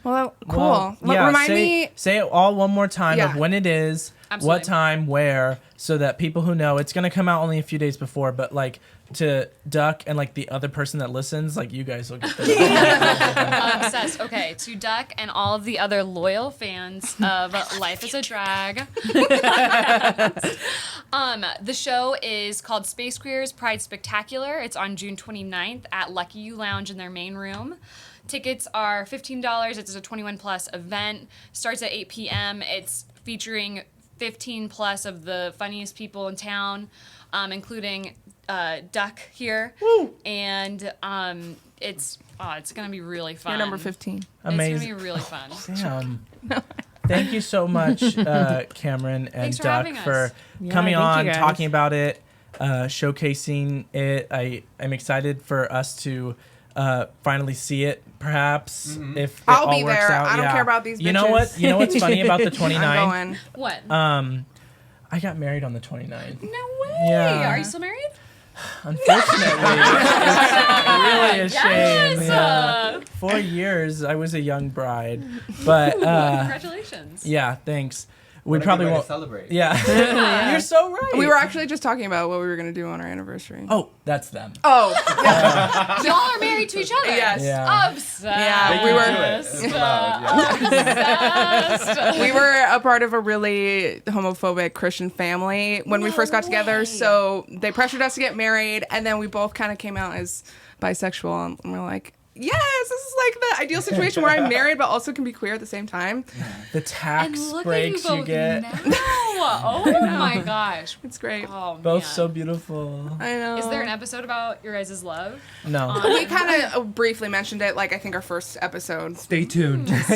S5: Well, cool.
S4: Well, yeah,
S5: Remind me.
S4: Say it all one more time
S5: Yeah.
S4: of when it is,
S8: Absolutely.
S4: what time, where, so that people who know, it's going to come out only a few days before, but like to Duck and like the other person that listens, like you guys will get that.
S8: Obsessed. Okay, to Duck and all of the other loyal fans of Life is a Drag. The show is called Space Queers Pride Spectacular. It's on June 29th at Lucky You Lounge in their main room. Tickets are $15. It's a 21 plus event. Starts at 8 p.m. It's featuring 15 plus of the funniest people in town, including Duck here. Woo! And it's gonna be really fun.
S5: You're number 15.
S4: Amazing.
S8: It's gonna be really fun.
S4: Damn. Thank you so much, Camrynne and
S8: Thanks for
S4: Duck,
S8: having us.
S4: for
S2: Yeah,
S4: coming
S2: thank
S4: on,
S2: you guys.
S4: talking about it, showcasing it. I'm excited for us to finally see it, perhaps, if it
S5: I'll
S4: all
S5: be
S4: works
S5: there.
S4: out.
S5: I don't
S4: Yeah.
S5: care about these
S4: You know
S5: bitches.
S4: what? You know what's funny about the 29th?
S5: I'm going.
S8: What?
S4: I got married on the 29th.
S8: No way.
S4: Yeah.
S8: Are you still married?
S4: Unfortunately, it's really a shame.
S8: Yes.
S4: Yeah. 4 years. I was a young bride, but
S8: Congratulations.
S4: yeah, thanks. We
S6: What a
S4: probably
S6: good way to
S4: won't.
S6: celebrate.
S4: Yeah, you're so right.
S5: We were actually just talking about what we were going to do on our anniversary.
S4: Oh, that's them.
S5: Oh,
S8: Y'all are married to each other.
S5: yes.
S4: Yeah.
S8: Obsessed.
S5: Yeah, we were.
S6: It's allowed, yeah.
S8: Obsessed.
S5: We were a part of a really homophobic Christian family when we first got together, so they pressured us to get married, and then we both kind of came out as bisexual, and we're like, yes, this is like the ideal situation where I'm married but also can be queer at the same time.
S4: The
S8: And
S4: tax
S8: look
S4: breaks
S8: at you
S4: you
S8: both
S4: get.
S8: now. Oh my gosh.
S5: It's great.
S8: Oh,
S4: Both
S8: man.
S4: so beautiful.
S5: I know.
S8: Is there an episode about your guys' love?
S4: No.
S5: We kind of briefly mentioned it, like I think our first episode.
S6: Stay tuned.
S4: This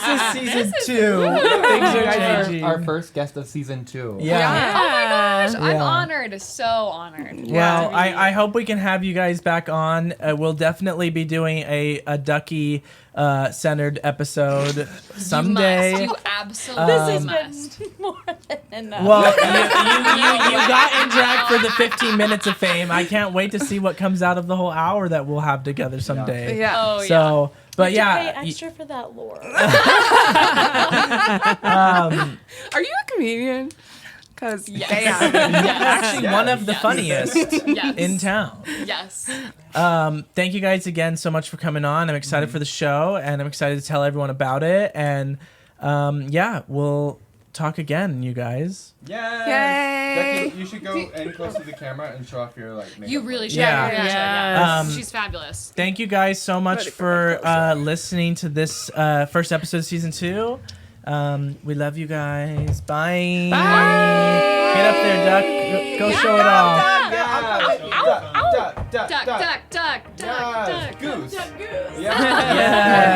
S4: is season 2. Things are changing.
S6: Our first guest of season 2.
S4: Yeah.
S8: Oh my gosh. I'm
S4: Yeah.
S8: honored. So honored.
S4: Well,
S8: Yeah.
S4: I hope we can have you guys back on. We'll definitely be doing a Ducky centered episode someday.
S8: You absolutely must.
S9: More than enough.
S4: Well, you got in drag for the 15 minutes of fame. I can't wait to see what comes out of the whole hour that we'll have together someday.
S5: Yeah.
S8: Oh, yeah.
S4: So, but
S9: Pay
S4: yeah,
S9: extra for that lore.
S5: Are you a comedian? Because
S8: Yes.
S4: actually one of the funniest
S8: Yes.
S4: in town.
S8: Yes.
S4: Thank you guys again so much for coming on. I'm excited for the show, and I'm excited to tell everyone about it. And yeah, we'll talk again, you guys.
S6: Yes.
S5: Yay.
S6: Becky, you should go in close to the camera and show off your like makeup.
S8: You really should.
S4: Yeah.
S8: You really should,
S2: Yes.
S8: She's fabulous.
S4: Thank you guys so much for listening to this first episode of season 2. We love you guys. Bye.
S5: Bye.
S4: Get up there, Duck. Go show it off.
S8: Duck, duck, duck, duck, duck,
S6: Goose.
S8: duck.
S6: Yeah.
S4: Yes.